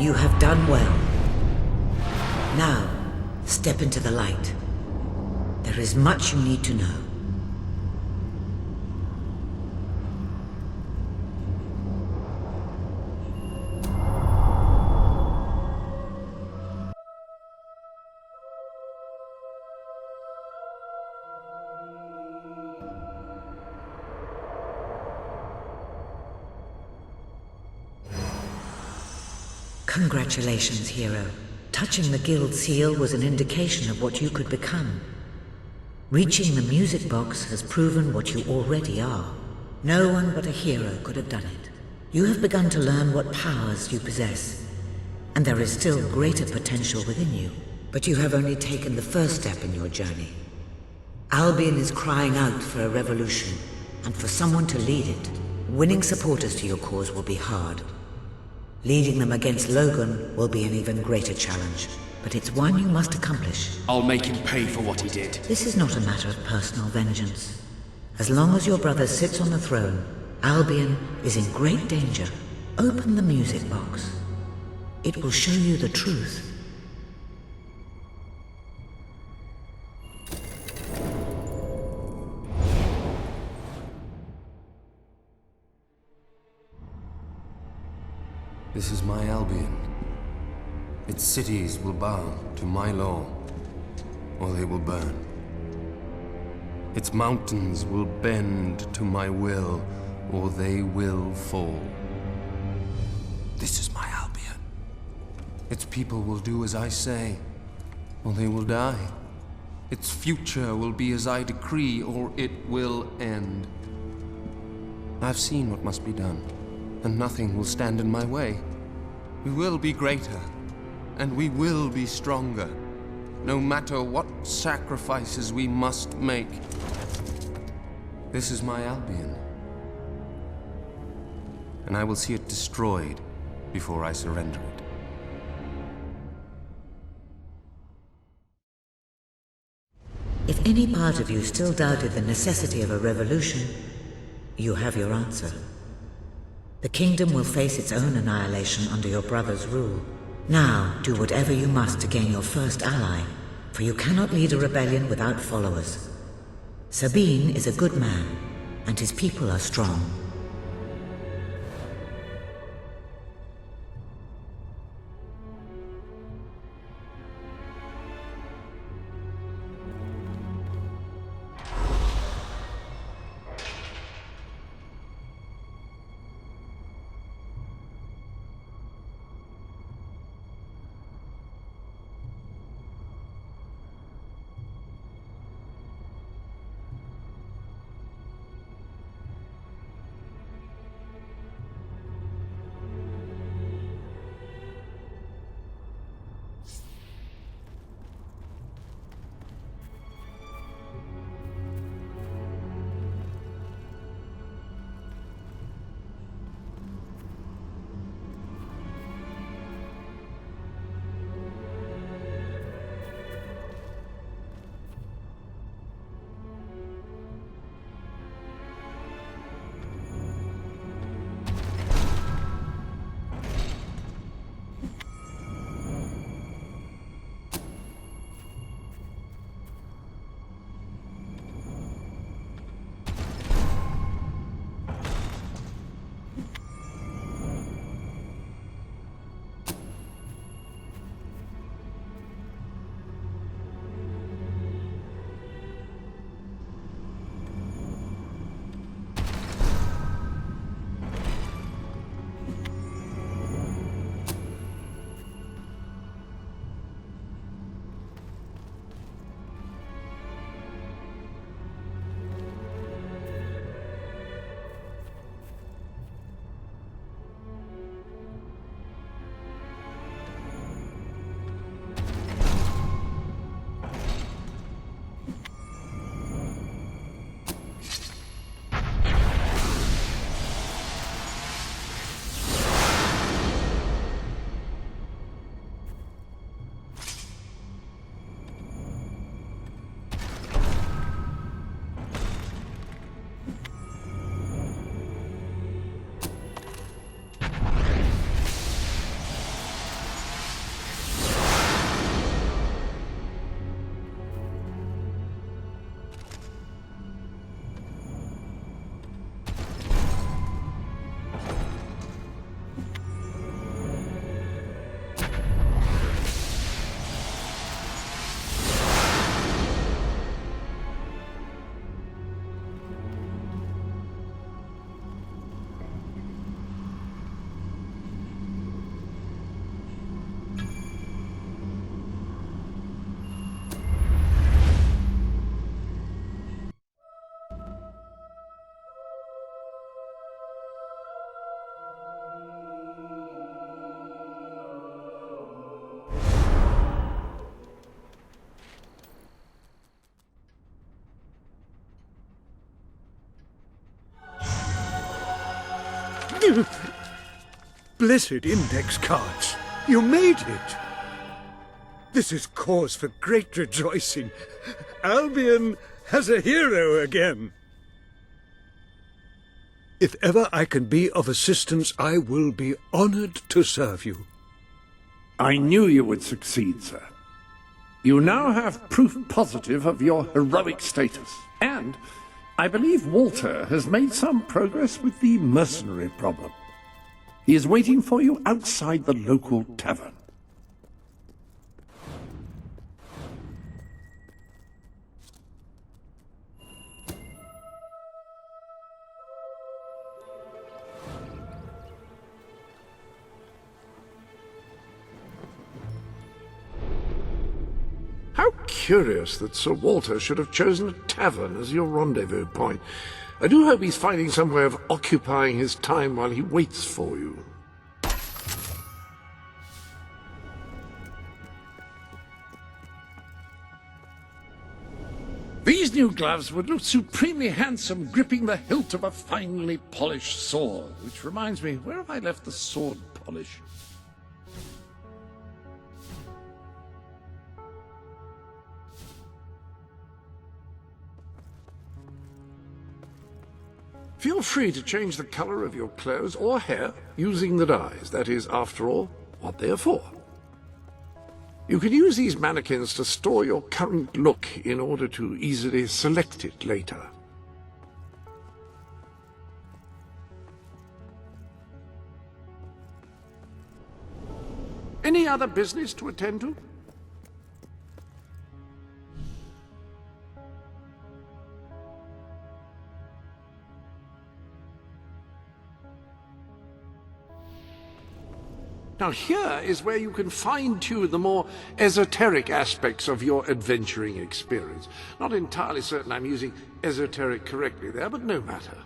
You have done well. Now, step into the light. There is much you need to know. Congratulations, hero. Touching the guild seal was an indication of what you could become. Reaching the music box has proven what you already are. No one but a hero could have done it. You have begun to learn what powers you possess, and there is still greater potential within you. But you have only taken the first step in your journey. Albion is crying out for a revolution, and for someone to lead it. Winning supporters to your cause will be hard. Leading them against Logan will be an even greater challenge, but it's one you must accomplish. I'll make him pay for what he did. This is not a matter of personal vengeance. As long as your brother sits on the throne, Albion is in great danger. Open the music box. It will show you the truth. This is my Albion. Its cities will bow to my law, or they will burn. Its mountains will bend to my will, or they will fall. This is my Albion. Its people will do as I say, or they will die. Its future will be as I decree, or it will end. I've seen what must be done, and nothing will stand in my way. We will be greater, and we will be stronger, no matter what sacrifices we must make. This is my Albion, and I will see it destroyed before I surrender it. If any part of you still doubted the necessity of a revolution, you have your answer. The kingdom will face its own annihilation under your brother's rule. Now, do whatever you must to gain your first ally, for you cannot lead a rebellion without followers. Sabine is a good man, and his people are strong. blessed index cards. You made it. This is cause for great rejoicing. Albion has a hero again. If ever I can be of assistance, I will be honored to serve you. I knew you would succeed, sir. You now have proof positive of your heroic status, and I believe Walter has made some progress with the mercenary problem. He is waiting for you outside the local tavern. How curious that Sir Walter should have chosen a tavern as your rendezvous point. I do hope he's finding some way of occupying his time while he waits for you. These new gloves would look supremely handsome gripping the hilt of a finely polished sword. Which reminds me, where have I left the sword polish? Feel free to change the color of your clothes or hair using the dyes. That is, after all, what they are for. You can use these mannequins to store your current look in order to easily select it later. Any other business to attend to? Now here is where you can fine-tune the more esoteric aspects of your adventuring experience. Not entirely certain I'm using esoteric correctly there, but no matter.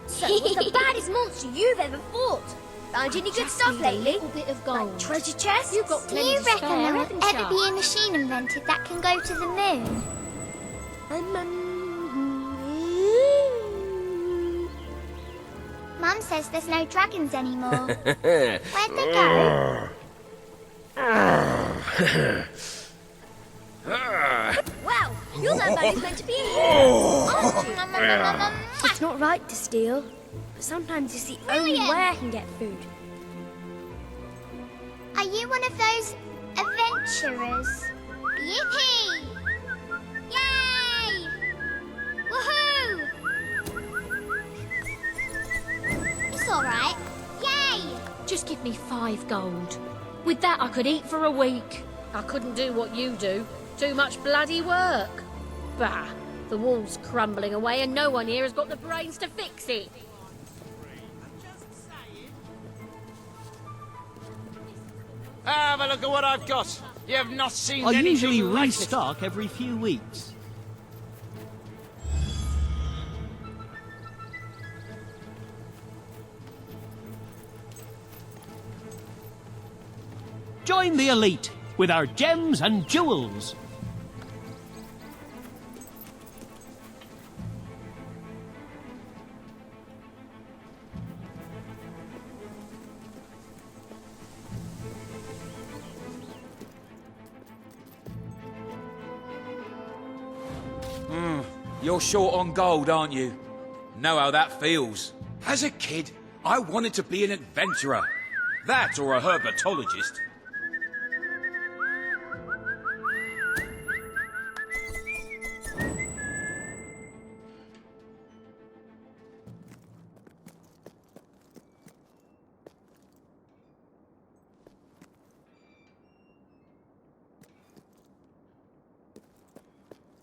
So, what's the baddest monster you've ever fought? Found any good stuff lately? A little bit of gold. Like treasure chests? You've got Do plenty you to reckon spare, there will haven't ever ya? be a machine invented that can go to the moon? Mum says there's no dragons anymore. Where'd they go? Well, you're the man who's meant to be a hero, aren't you? It's not right to steal, but sometimes it's the only way I can get food. Are you one of those adventurers? Yippee! Yay! Woohoo! It's alright. Yay! Just give me 5 gold. With that, I could eat for a week. I couldn't do what you do. Too much bloody work. Bah! The wall's crumbling away and no one here has got the brains to fix it. Have a look at what I've got. You have not seen I anything usually like restock every few weeks. Join the elite with our gems and jewels. You're short on gold, aren't you? Know how that feels. As a kid, I wanted to be an adventurer. That or a herpetologist.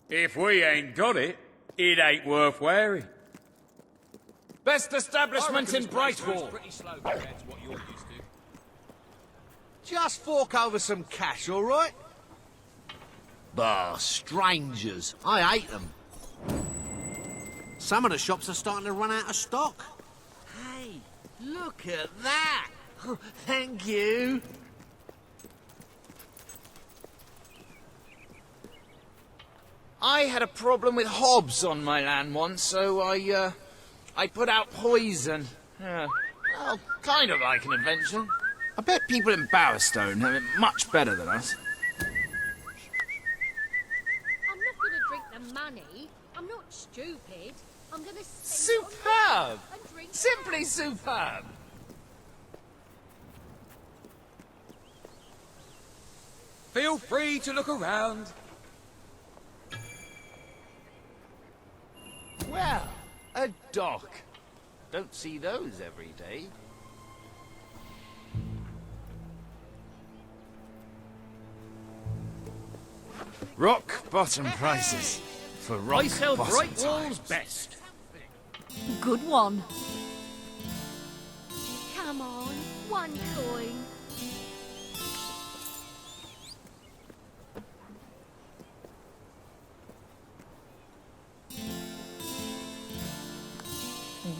If we ain't got it, it ain't worth wearing. Best establishment in Brightwall. Pretty slow compared to what you're used to. Just fork over some cash, all right? Bah, strangers. I hate them. Some of the shops are starting to run out of stock. Hey, look at that. Thank you. I had a problem with hobs on my land once, so I put out poison. Well, kind of like an adventure. I bet people in Bowerstone have it much better than us. I'm not going to drink the money. I'm not stupid. I'm going to spend Superb! and drink Simply superb! Feel free to look around. Well, a dock. Don't see those every day. Rock bottom prices. For rock I sell bottom Brightwall's times. best. Good one. Come on, one coin.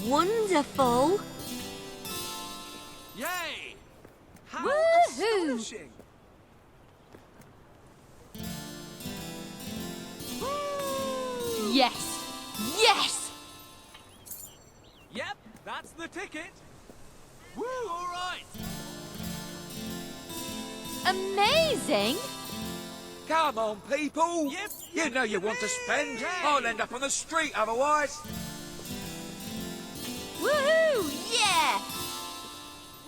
Wonderful. Yay! How Woohoo! astonishing! Yes. Yes. Yep, that's the ticket. Woo, all right. Amazing. Come on, people. Yep, You know you want to spend. I'll end up on the street otherwise. Woohoo! Yeah.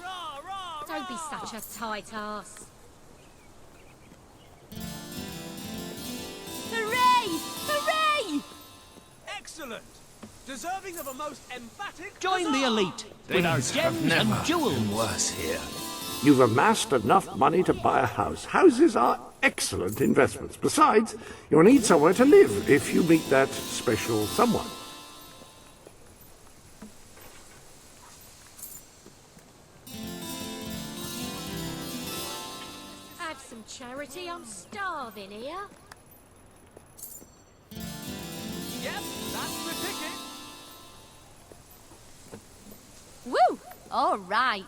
Rah, rah, Don't be rah. such a tight ass. Hooray! Hooray! Excellent. Deserving of a most emphatic Join the elite with our Things have gems never and jewels. been worse here. You've amassed enough money to buy a house. Houses are excellent investments. Besides, you'll need somewhere to live if you meet that special someone. Have some charity. I'm starving here. Yep, that's the ticket. Woo! All right.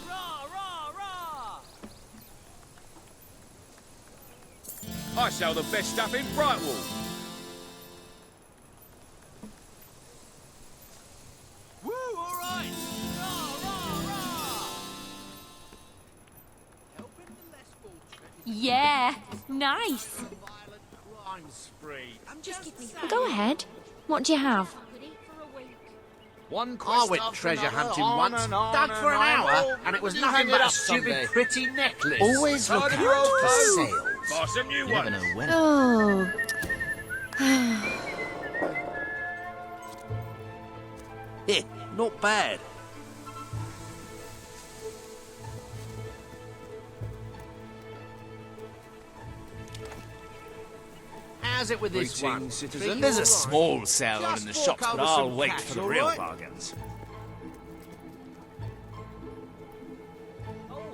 Rah, rah, rah. I sell the best stuff in Brightwall. Woo, all right. Rah, rah, rah. Helping the less fortunate. Yeah. Nice. Crime spree. Just give me Go ahead. What do you have? I could eat for a week. One I quest went after treasure another, hunting on once, and on dug and for an on. hour, Well, and it was you nothing hang it but a up stupid someday. pretty necklace. Always Time look to out roll, for folks. sales. Buy some new You never ones. know when. Oh. Heh, not bad. How's it with this one? Greetings, citizen. There's There's a a small sale on in the shops, but I'll wait for the real bargains.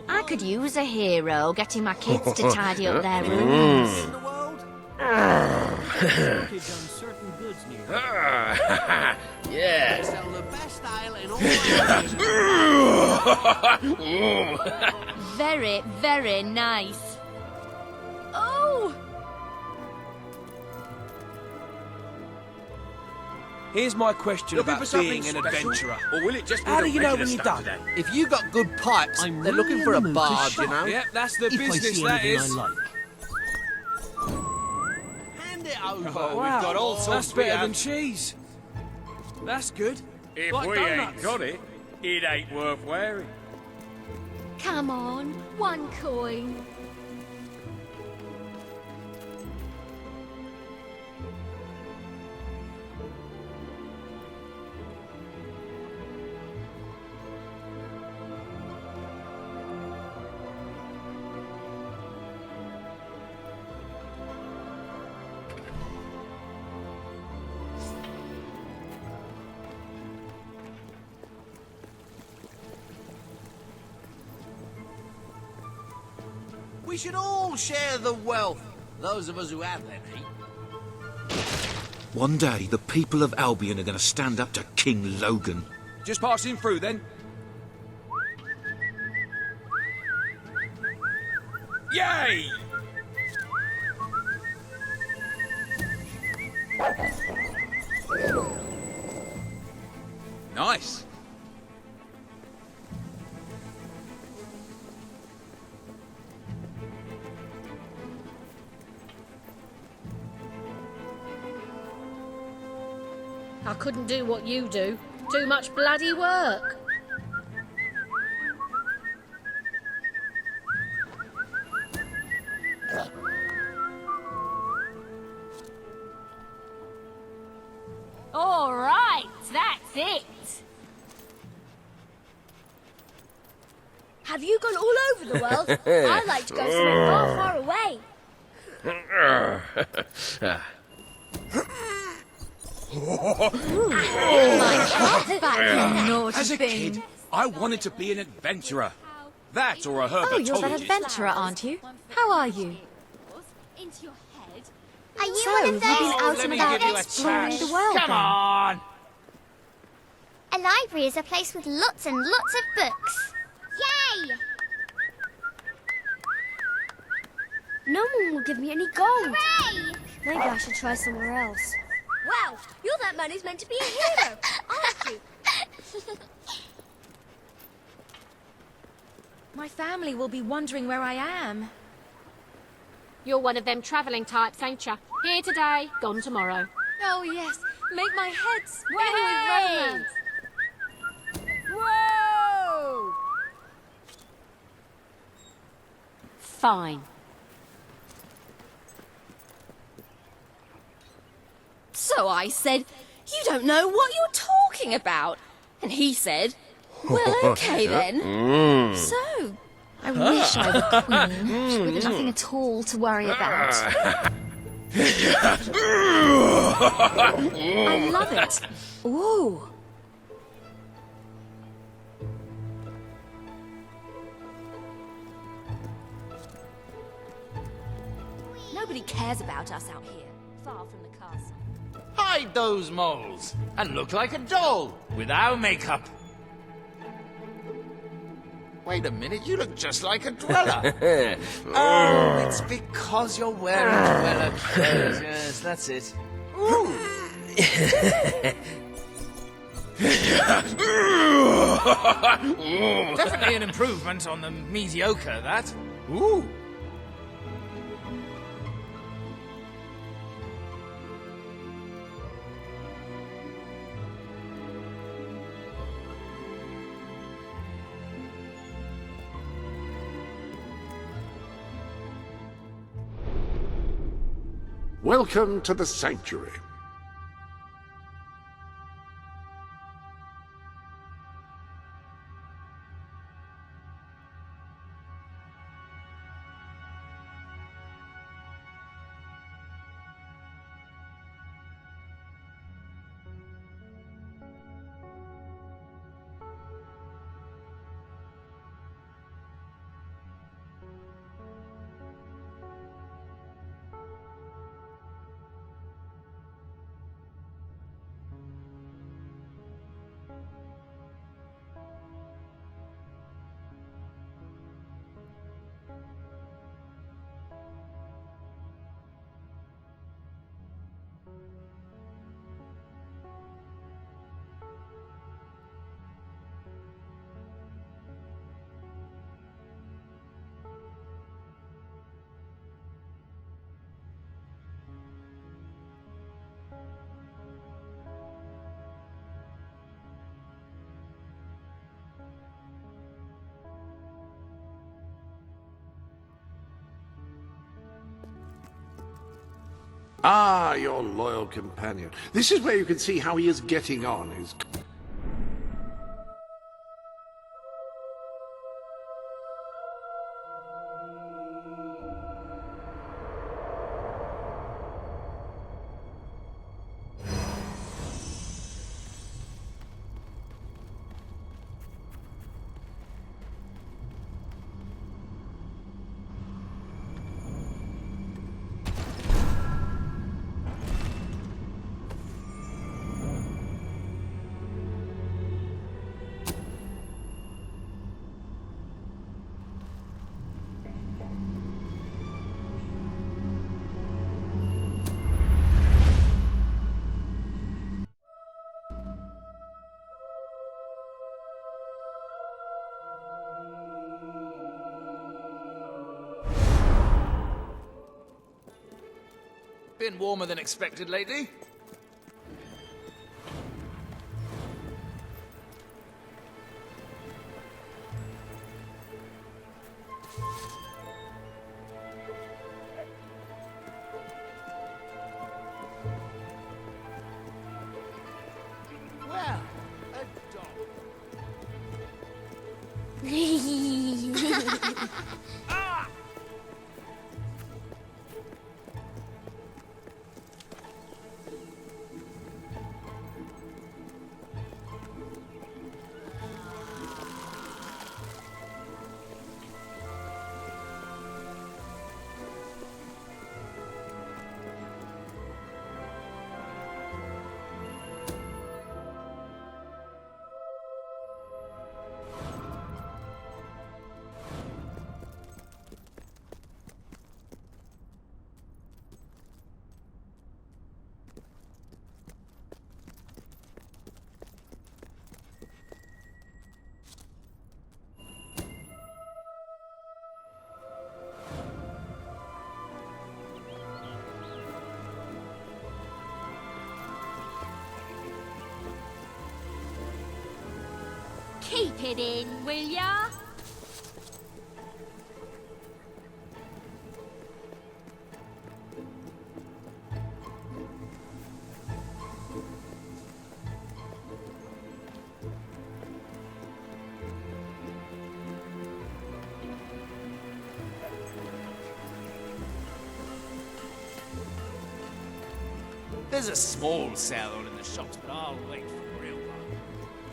I could use a hero getting my kids to tidy up their rooms. In the world? Shortage on certain goods near. Yeah. Sell the best ale in all Very, very nice. Oh! Here's my question Looking for about something being an special? adventurer. Or will it just be How the do you know regular when you're stuff done? today? If you got good pipes, I'm they're looking really for a in the mood to barge, you shop. know. Yep, that's the If I business, see that anything is. I like. Hand it over. Oh, Wow, we've got all that's sorts we better than have. cheese. That's good. If Like we donuts. ain't got it, it ain't worth wearing. Come on, one coin. We should all share the wealth. Those of us who have any. One day, the people of Albion are going to stand up to King Logan. Just passing through then. Yay! Nice. I couldn't do what you do. Too much bloody work. All right, that's it. Have you gone all over the world? I'd like to go somewhere far, far away. My heart back, you naughty As a thing. kid, I wanted to be an adventurer. That or a herpetologist. Oh, you're that adventurer, aren't you? How are you? Into your head. Are you So, one of you've those? been out let and me about give you a exploring touch. the world Come then? on! A library is a place with lots and lots of books. Yay! No one will give me any gold. Hooray! Maybe I should try somewhere else. Wow, you're that man who's meant to be a hero, aren't you? My family will be wondering where I am. You're one of them travelling types, ain't ya? Here today, gone tomorrow. Oh, yes. Make my head spin Hey! with romance. Whoa! Fine. So I said, "You don't know what you're talking about." And he said, "Well, okay then." So, I wish I were queen, with nothing at all to worry about. I love it. Ooh. Nobody cares about us out here, far from the castle. Hide those moles and look like a doll without makeup. Wait a minute, you look just like a dweller. Oh, it's because you're wearing dweller clothes. Yes, that's it. Ooh. Definitely an improvement on the mediocre, that. Ooh. Welcome to the Sanctuary. Ah, your loyal companion. This is where you can see how he is getting on. His... Been warmer than expected lately. Well, a dog. Keep it in, will ya? There's a small sale in the shops, but I'll wait for the real one.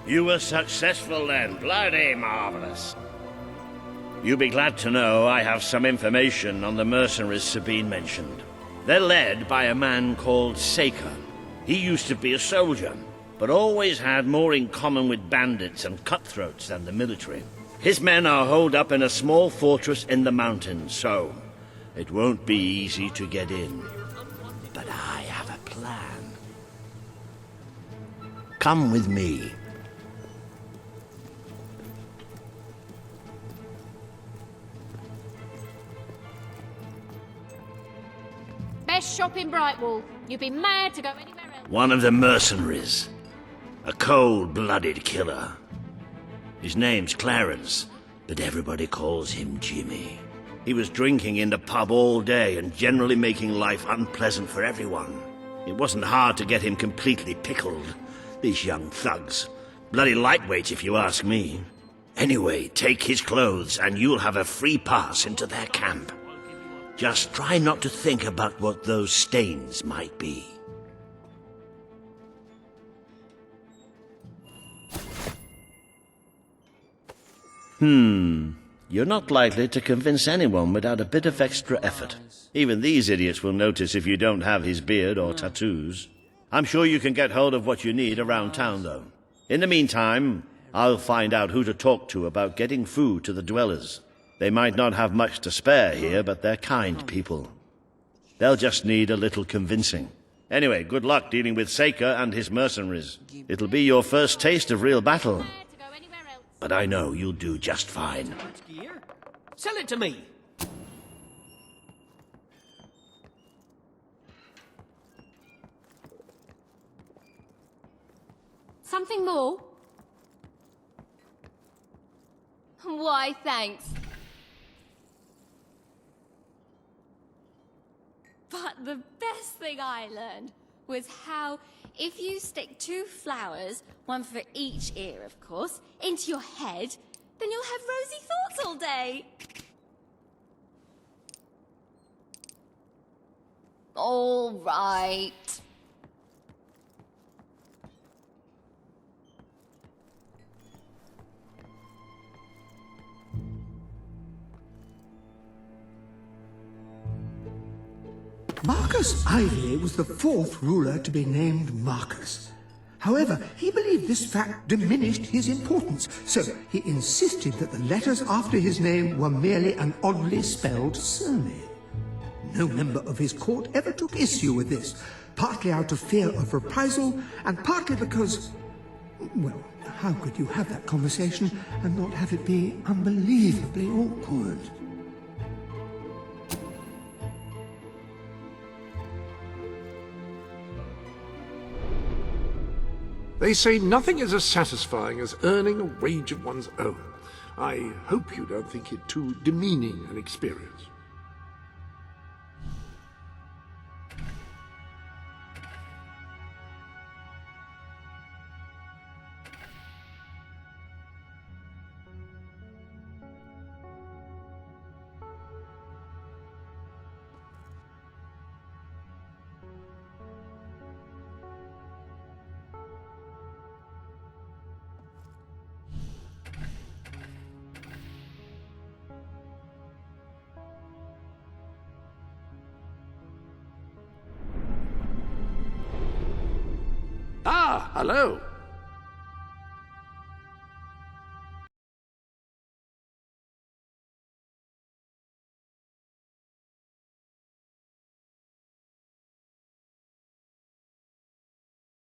You were successful then. Bloody marvelous. You'll be glad to know I have some information on the mercenaries Sabine mentioned. They're led by a man called Saker. He used to be a soldier, but always had more in common with bandits and cutthroats than the military. His men are holed up in a small fortress in the mountains, so it won't be easy to get in. But I have a plan. Come with me. Best shop in Brightwall. You'd be mad to go anywhere else. One of the mercenaries. A cold-blooded killer. His name's Clarence, but everybody calls him Jimmy. He was drinking in the pub all day and generally making life unpleasant for everyone. It wasn't hard to get him completely pickled. These young thugs. Bloody lightweights, if you ask me. Anyway, take his clothes and you'll have a free pass into their camp. Just try not to think about what those stains might be. You're not likely to convince anyone without a bit of extra effort. Even these idiots will notice if you don't have his beard or tattoos. I'm sure you can get hold of what you need around town, though. In the meantime, I'll find out who to talk to about getting food to the dwellers. They might not have much to spare here, but they're kind people. They'll just need a little convincing. Anyway, good luck dealing with Saker and his mercenaries. It'll be your first taste of real battle. But I know you'll do just fine. Sell it to me. Something more? Why, thanks. But the best thing I learned was how if you stick 2 flowers, one for each ear, of course, into your head, then you'll have rosy thoughts all day. All right. Marcus Ivy was the 4th ruler to be named Marcus. However, he believed this fact diminished his importance, so he insisted that the letters after his name were merely an oddly spelled surname. No member of his court ever took issue with this, partly out of fear of reprisal, and partly because, well, how could you have that conversation and not have it be unbelievably awkward? They say nothing is as satisfying as earning a wage of one's own. I hope you don't think it too demeaning an experience. Ah, hello.